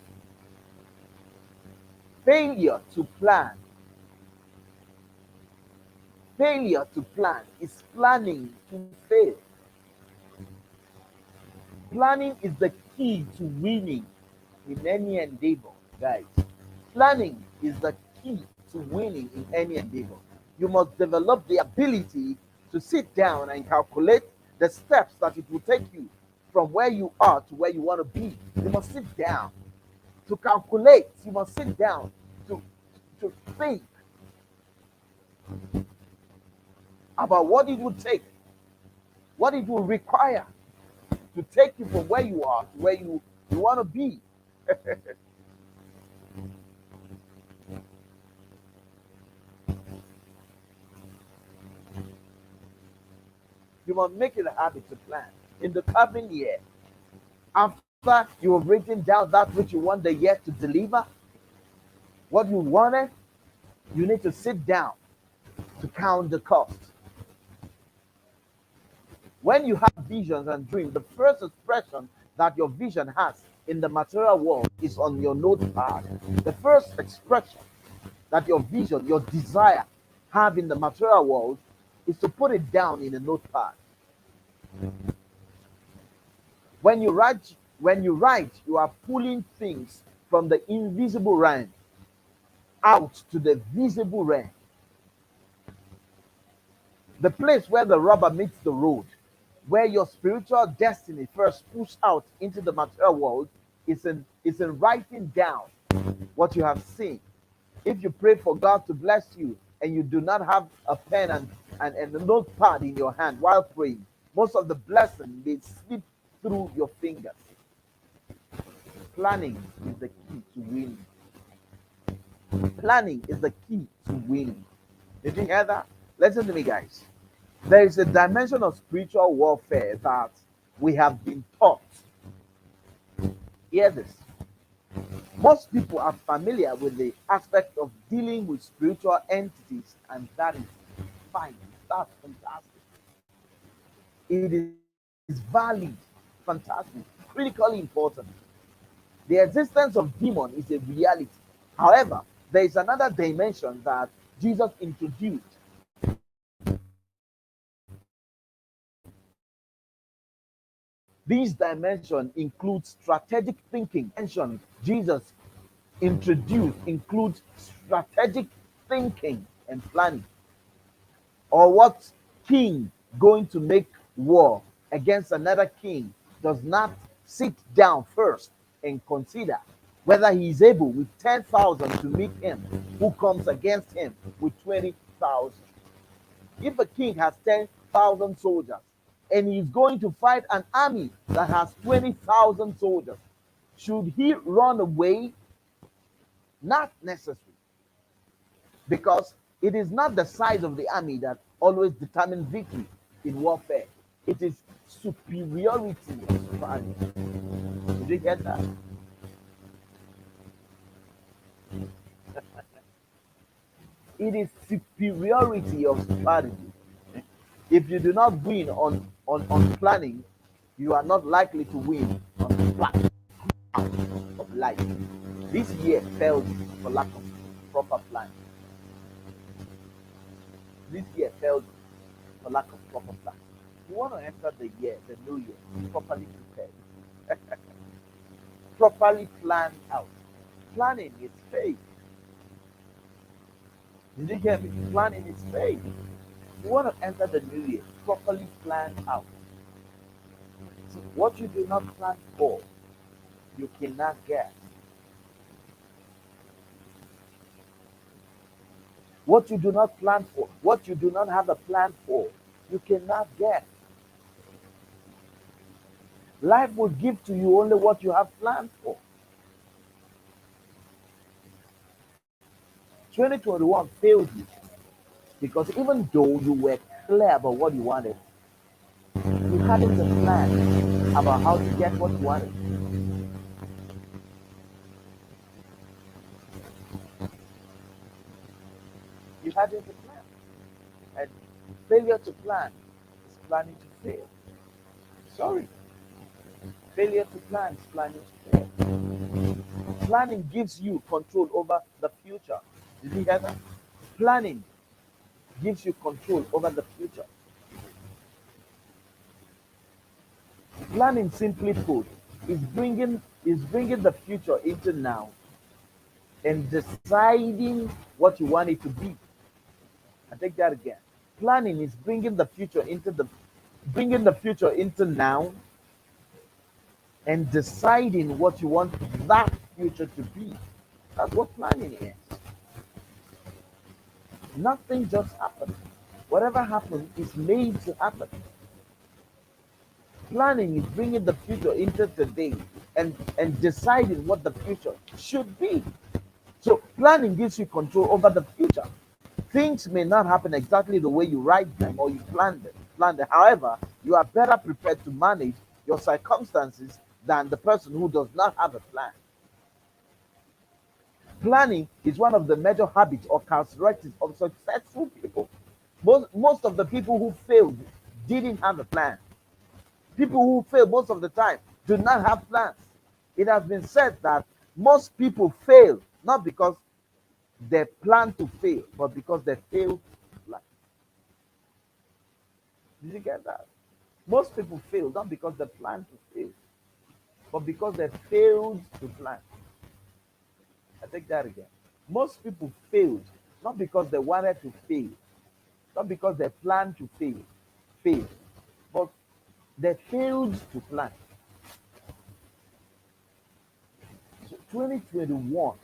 Failure to plan. Failure to plan is planning to fail. Planning is the key to winning in any endeavor, guys. Planning is the key to winning in any endeavor. You must develop the ability to sit down and calculate the steps that it will take you from where you are to where you want to be. You must sit down to calculate. You must sit down to think about what it would take, what it will require to take you from where you are to where you want to be. You must make it a habit to plan. In the coming year, after you have written down that which you want the year to deliver, what you wanted, you need to sit down to count the cost. When you have visions and dreams, the first expression that your vision has in the material world is on your notepad. The first expression that your vision, your desire have in the material world is to put it down in a notepad. When you write, you are pulling things from the invisible realm out to the visible realm. The place where the rubber meets the road, where your spiritual destiny first pushed out into the material world, is in writing down what you have seen. If you pray for God to bless you and you do not have a pen and a notepad in your hand while praying, most of the blessing may slip through your fingers. Planning is the key to winning. Planning is the key to winning. Did you hear that? Listen to me, guys. There is a dimension of spiritual warfare that we have been taught. Hear this. Most people are familiar with the aspect of dealing with spiritual entities, and that is fine. That's fantastic. It is valid, fantastic, critically important. The existence of demon is a reality. However, there is another dimension that Jesus introduced This dimension includes strategic thinking. Mention Jesus introduced includes strategic thinking and planning. Or what king going to make war against another king does not sit down first and consider whether he is able with 10,000 to meet him who comes against him with 20,000. If a king has 10,000 soldiers and he is going to fight an army that has 20,000 soldiers, should he run away? Not necessary, because it is not the size of the army that always determines victory in warfare. It is superiority of superiority. Did you get that? It is superiority of strategy. If you do not win on planning, you are not likely to win on the platform of life. This year failed for lack of proper planning. This year failed for lack of proper planning. You want to enter the year, the new year, properly prepared, properly planned out. Planning is faith. Did you hear me? Planning is faith. You want to enter the new year properly planned out. So what you do not plan for, you cannot get. What you do not plan for, what you do not have a plan for, you cannot get. Life will give to you only what you have planned for. 2021 failed you because even though you were clear about what you wanted, you hadn't a plan about how to get what you wanted. You hadn't a plan. And failure to plan is planning to fail. Sorry. Failure to plan is planning to fail. Planning gives you control over the future. Did you hear that? Planning gives you control over the future. Planning, simply put, is bringing the future into now and deciding what you want it to be. I take that again. Planning is bringing the future into now and deciding what you want that future to be. That's what planning is. Nothing just happens. Whatever happens is made to happen. Planning is bringing the future into today and deciding what the future should be. So planning gives you control over the future. Things may not happen exactly the way you write them or you planned them. However, you are better prepared to manage your circumstances than the person who does not have a plan. Planning is one of the major habits or characteristics of successful people. Most of the people who failed didn't have a plan. People who fail most of the time do not have plans. It has been said that most people fail not because they plan to fail, but because they fail to plan. Did you get that? Most people fail not because they plan to fail, but because they failed to plan. I take that again. Most people failed not because they wanted to fail, not because they planned to fail, but they failed to plan. So 2021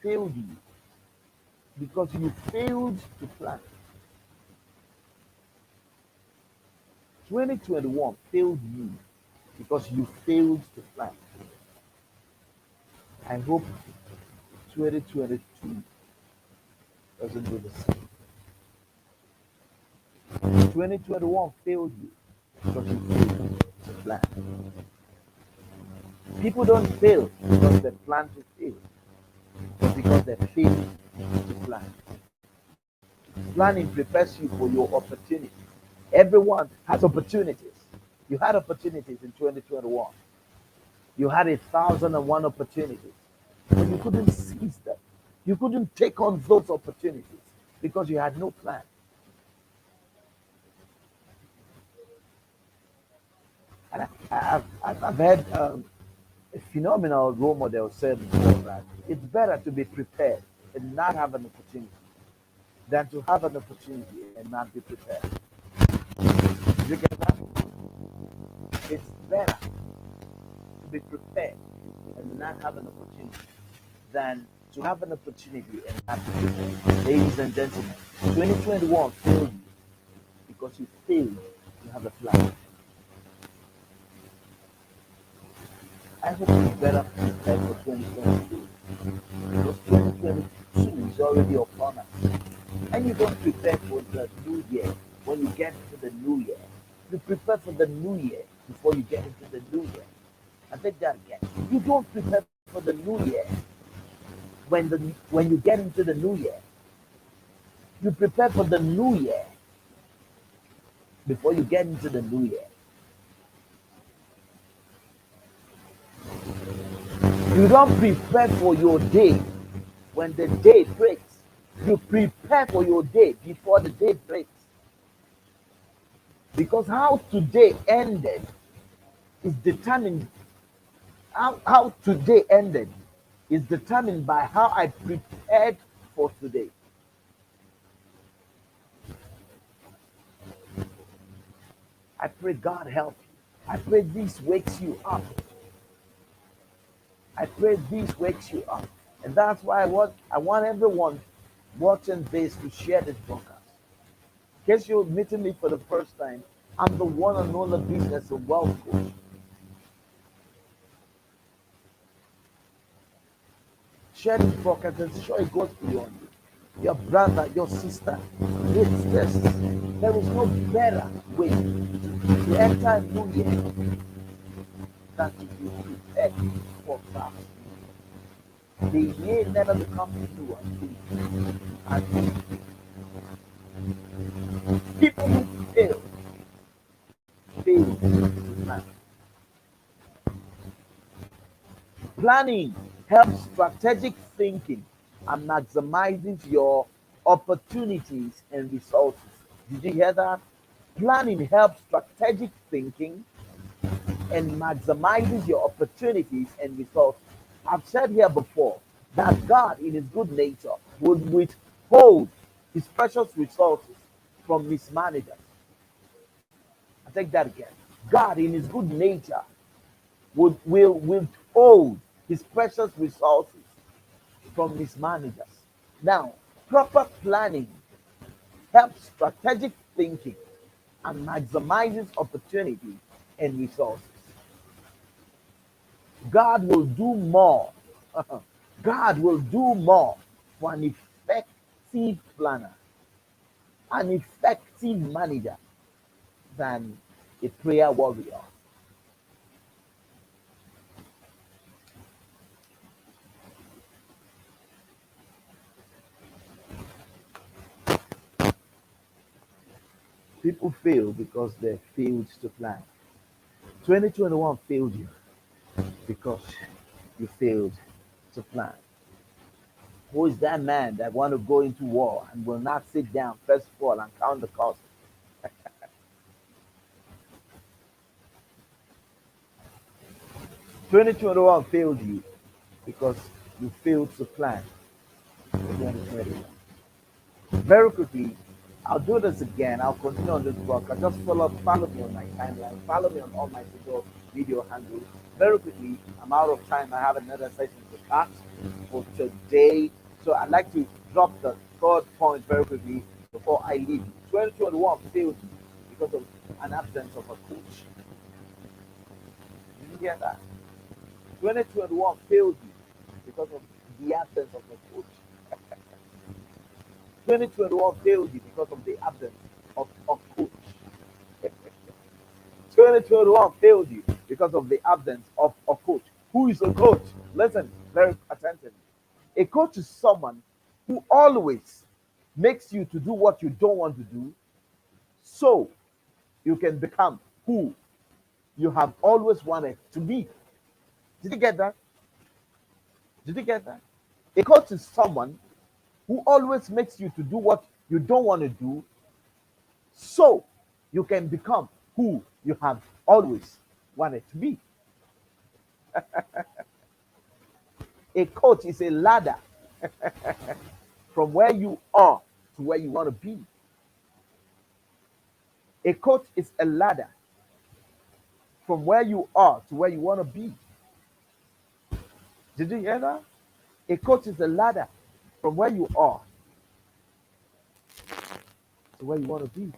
failed you because you failed to plan. 2021 failed you because you failed to plan. I hope 2022 doesn't do the same. 2021 failed you because you failed to plan. People don't fail because they plan to fail, but because they fail to plan. Planning prepares you for your opportunity. Everyone has opportunities. You had opportunities in 2021. You had 1,001 opportunities, but you couldn't seize them. You couldn't take on those opportunities because you had no plan. And I've had a phenomenal role model say before that it's better to be prepared and not have an opportunity than to have an opportunity and not be prepared. Did you get that? It's better to be prepared and not have an opportunity than to have an opportunity and not be prepared. Ladies and gentlemen, 2021 failed you because you failed to have a plan. I hope you're better prepared for 2022 because 2022 is already upon us. And you don't prepare for the new year when you get into the new year. You prepare for the new year before you get into the new year. I take that again. You don't prepare for the new year when you get into the new year. You prepare for the new year before you get into the new year. You don't prepare for your day when the day breaks. You prepare for your day before the day breaks. Because how today ended is determined, how today ended is determined by how I prepared for today. I pray God help you. I pray this wakes you up. I pray this wakes you up. And that's why I want everyone watching this to share this broadcast. In case you're meeting me for the first time, I'm the one and only business and wealth coach. Share this broadcast and show it goes beyond you. Your brother, your sister needs this. There is no better way to enter a new year than to be prepared for fast. The year never becomes new until people who fail to plan. Planning helps strategic thinking and maximizes your opportunities and resources. Did you hear that? Planning helps strategic thinking and maximizes your opportunities and resources. I've said here before that God, in His good nature, would withhold His precious resources from mismanagers. I take that again. God, in His good nature, will withhold His precious resources from mismanagers. Now, proper planning helps strategic thinking and maximizes opportunity and resources. God will do more. God will do more for an effective planner, an effective manager than a prayer warrior. People fail because they failed to plan. 2021 failed you because you failed to plan. Who is that man that want to go into war and will not sit down first of all and count the cost? 2021 failed you because you failed to plan for 2021. Very quickly, I'll do this again. I'll continue on this broadcast. Just follow me on my timeline. Follow me on all my video handles. Very quickly, I'm out of time. I have another session to start for today. So I'd like to drop the third point very quickly before I leave. 2021 failed because of an absence of a coach. Did you hear that? 2021 failed you because of the absence of a coach. 2021 failed you because of the absence of coach. 2021 failed you because of the absence of a coach. Who is a coach? Listen very attentively. A coach is someone who always makes you to do what you don't want to do so you can become who you have always wanted to be. Did you get that? Did you get that? A coach is someone who always makes you to do what you don't want to do so you can become who you have always wanted to be. A coach is a ladder from where you are to where you want to be. A coach is a ladder from where you are to where you want to be. Did you hear that? A coach is a ladder from where you are to where you want to be.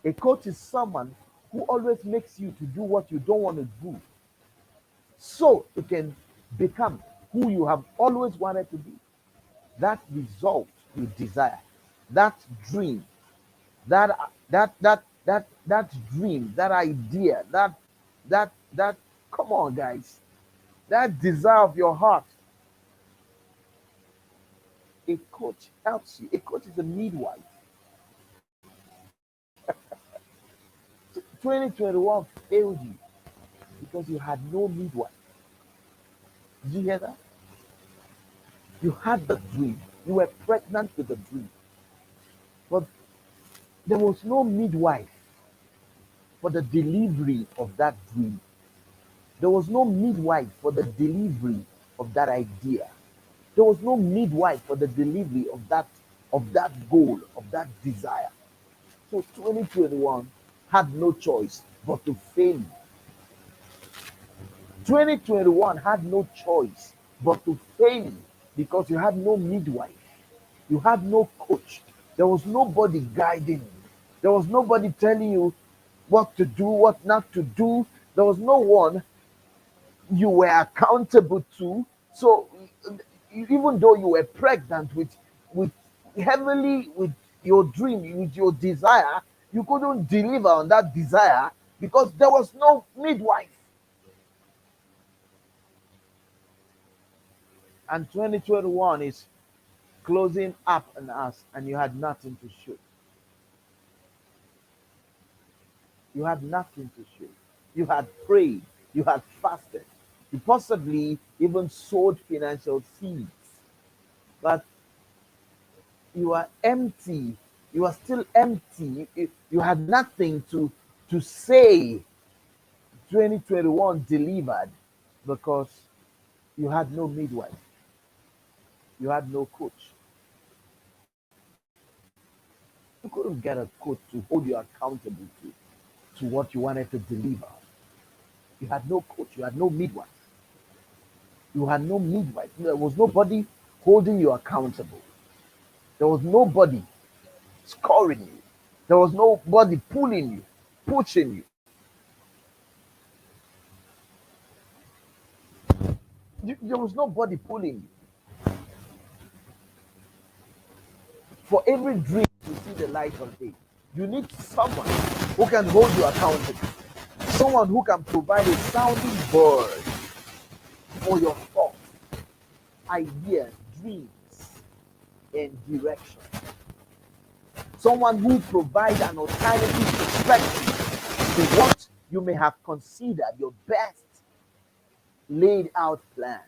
A coach is someone who always makes you to do what you don't want to do so you can become who you have always wanted to be. That result you desire, that dream, that dream, that idea, that come on guys, that desire of your heart. A coach helps you. A coach is a midwife. 2021 failed you because you had no midwife. Did you hear that? You had the dream. You were pregnant with the dream. But there was no midwife for the delivery of that dream. There was no midwife for the delivery of that idea. There was no midwife for the delivery of that goal, of that desire. So 2021 had no choice but to fail. 2021 had no choice but to fail because you had no midwife. You had no coach. There was nobody guiding you. There was nobody telling you what to do, what not to do. There was no one you were accountable to. So even though you were pregnant with heavily with your dream, with your desire, you couldn't deliver on that desire because there was no midwife. And 2021 is closing up on us, and you had nothing to show. You had nothing to show. You had prayed, you had fasted, you possibly even sowed financial seeds, but you are empty. You are still empty. You had nothing to say. 2021 delivered because you had no midwife. You had no coach. You couldn't get a coach to hold you accountable to what you wanted to deliver. You had no coach. You had no midwife. You had no midwife. There was nobody holding you accountable. There was nobody scoring you. There was nobody pulling you, pushing you. There was nobody pulling you. For every dream to see the light of day, you need someone who can hold you accountable. Someone who can provide a sounding board for your thoughts, ideas, dreams, and direction. Someone who provides an alternative perspective to what you may have considered your best laid out plans.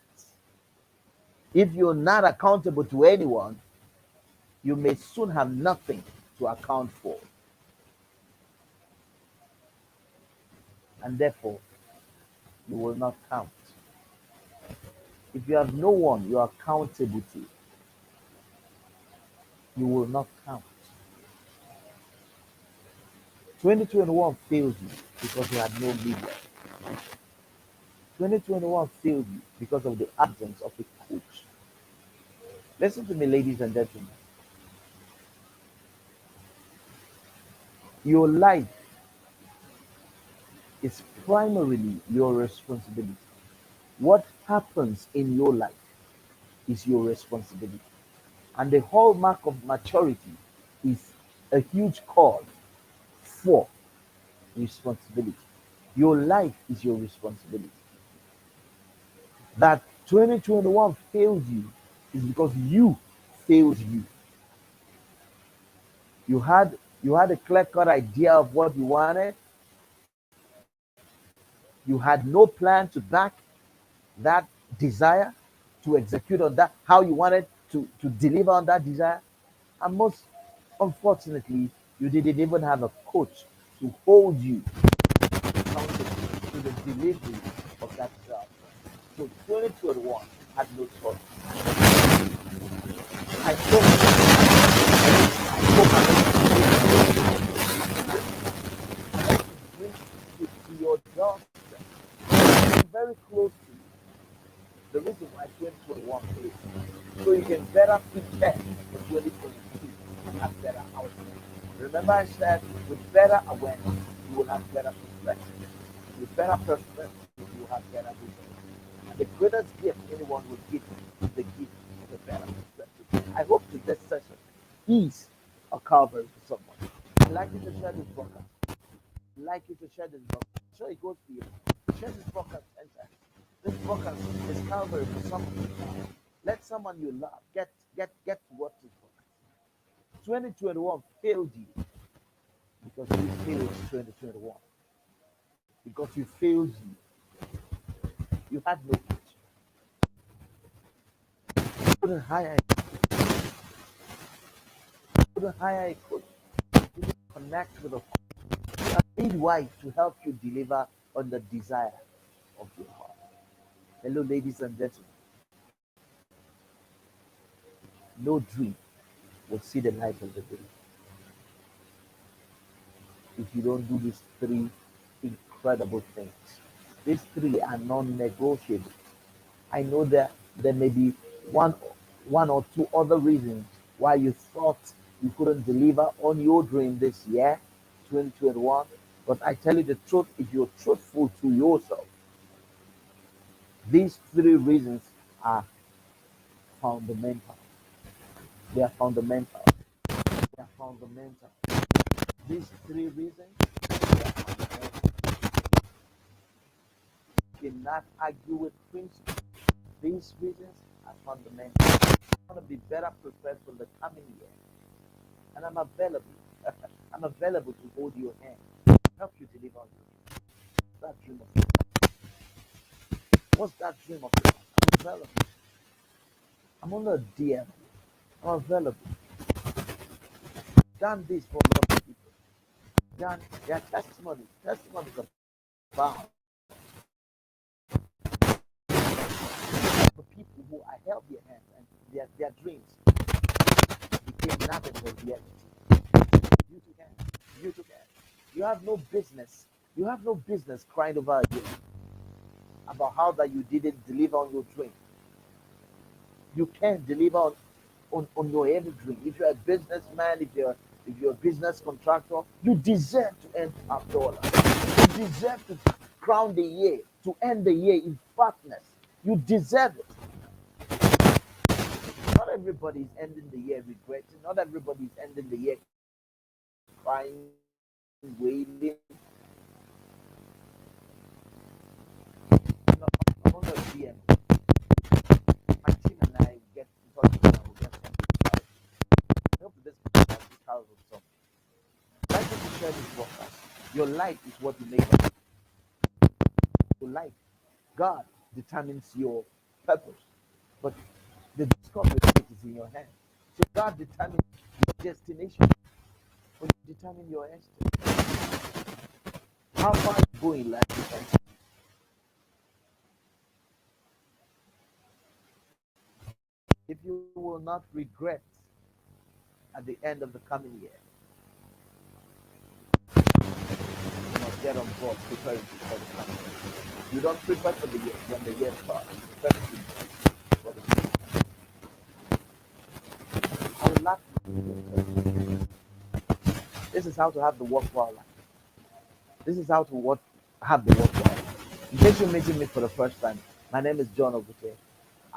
If you're not accountable to anyone, you may soon have nothing to account for. And therefore, you will not count. If you have no one you're accountable to, you will not count. 2021 failed you because you had no leader. 2021 failed you because of the absence of a coach. Listen to me, ladies and gentlemen. Your life is primarily your responsibility. What happens in your life is your responsibility. And the hallmark of maturity is a huge call for responsibility. Your life is your responsibility. That 2021 failed you is because you failed you. You had a clear-cut idea of what you wanted. You had no plan to back that desire, to execute on that, how you wanted to deliver on that desire. And most unfortunately, you didn't even have a coach to hold you accountable to the delivery of that job. So 2021 had no choice. I hope bring it to your doorstep. Very close to you. The reason why 2021 is so you can better prepare for 2022 and have better outcomes. Remember I said with better awareness, you will have better perspective. With better perspective, you will have better vision. And the greatest gift anyone will give you is the gift of a better perspective. I hope that this session is a Calvary for someone. I'd like you to share this broadcast. I'd like you to share this broadcast. Sure, it goes to you. Share this broadcast and this broadcast is Calvary for someone. Let someone you love get to watch this broadcast. 2021 failed you because you failed 2021. Because you failed you. You had no future. You couldn't hire a coach. You didn't connect with a midwife to help you deliver on the desire of your heart. Hello, ladies and gentlemen. No dream will see the light of the day if you don't do these three incredible things. These three are non-negotiable. I know that there may be one or two other reasons why you thought you couldn't deliver on your dream this year, 2021. But I tell you the truth, if you're truthful to yourself, these three reasons are fundamental. They are fundamental. They are fundamental. These three reasons, they are fundamental. You cannot argue with principle. These reasons are fundamental. I want to be better prepared for the coming year. And I'm available. I'm available to hold your hand, help you deliver on that dream of yours. What's that dream of yours? I'm available. I'm on a DM. I'm available. Done this for a lot of people. Done their testimonies. Testimonies about the people who I held their hands and their dreams became nothing but reality. You took hands. You took hands. You have no business. You have no business crying over again about how that you didn't deliver on your dream. You can't deliver on your every dream. If you're a businessman, if you're a business contractor, you deserve to earn top dollar. You deserve to crown the year, to end the year in fatness. You deserve it. Not everybody is ending the year regretting. Not everybody is ending the year crying, wailing. No, I'm on a DM. My team and I get in touch with them. We'll get something. I hope this podcast is helpful to someone. Like to share this broadcast. Your life is what you make of it. Your life. God determines your purpose, but the discovery of it is in your hand. So God determines your destination, but you determine your estate. How far you go in life depends. If you will not regret at the end of the coming year, you must get on board preparing for the coming year. You don't prepare for the year when the year starts. Prepare for the year. I would love to. This is how to have the worthwhile life. This is how to have the worthwhile life. In case you're meeting me for the first time, my name is John Ogute.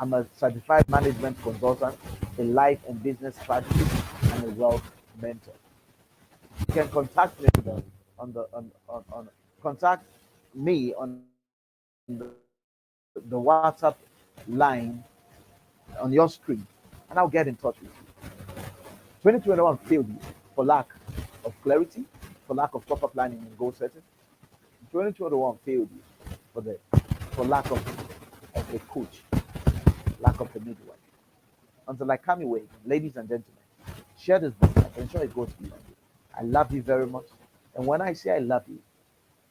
I'm a certified management consultant, a life and business strategist, and a wealth mentor. You can contact me on contact me on the WhatsApp line on your screen, and I'll get in touch with you. 2021 failed you for lack of clarity, for lack of proper planning and goal setting. 2021 failed you for lack of a coach, lack of a midwife. Until I come your way, ladies and gentlemen, share this book. I it goes to you. I love you very much. And when I say I love you,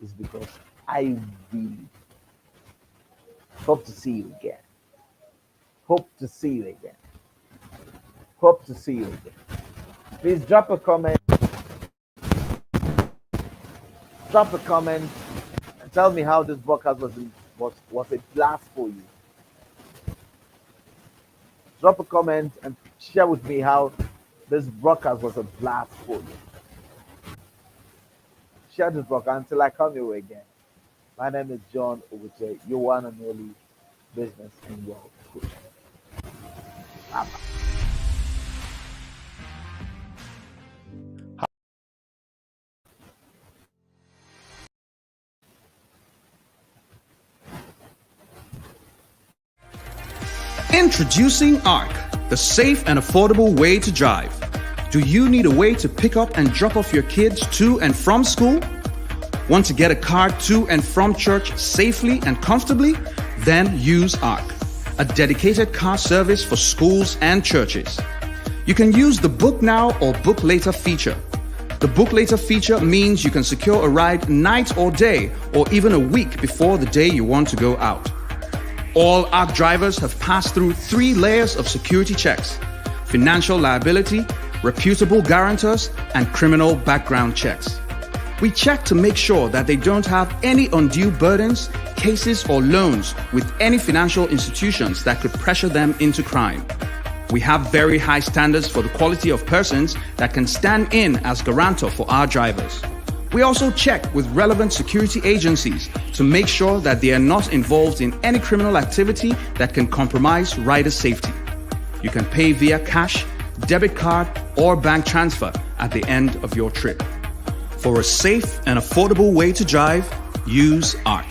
it's because IV. Hope to see you again. Hope to see you again. Hope to see you again. Please drop a comment. Drop a comment and tell me how this broadcast was a blast for you. Drop a comment and share with me how this broadcast was a blast for you. Share this broadcast until I come your way again. My name is John Obuche, your one and only business and wealth coach. Bye-bye. Introducing ARC, the safe and affordable way to drive. Do you need a way to pick up and drop off your kids to and from school? Want to get a car to and from church safely and comfortably? Then use ARC, a dedicated car service for schools and churches. You can use the Book Now or Book Later feature. The Book Later feature means you can secure a ride night or day, or even a week before the day you want to go out. All ARC drivers have passed through 3 layers of security checks: financial liability, reputable guarantors, and criminal background checks. We check to make sure that they don't have any undue burdens, cases, or loans with any financial institutions that could pressure them into crime. We have very high standards for the quality of persons that can stand in as guarantor for our drivers. We also check with relevant security agencies to make sure that they are not involved in any criminal activity that can compromise rider safety. You can pay via cash, debit card, or bank transfer at the end of your trip. For a safe and affordable way to drive, use ARC.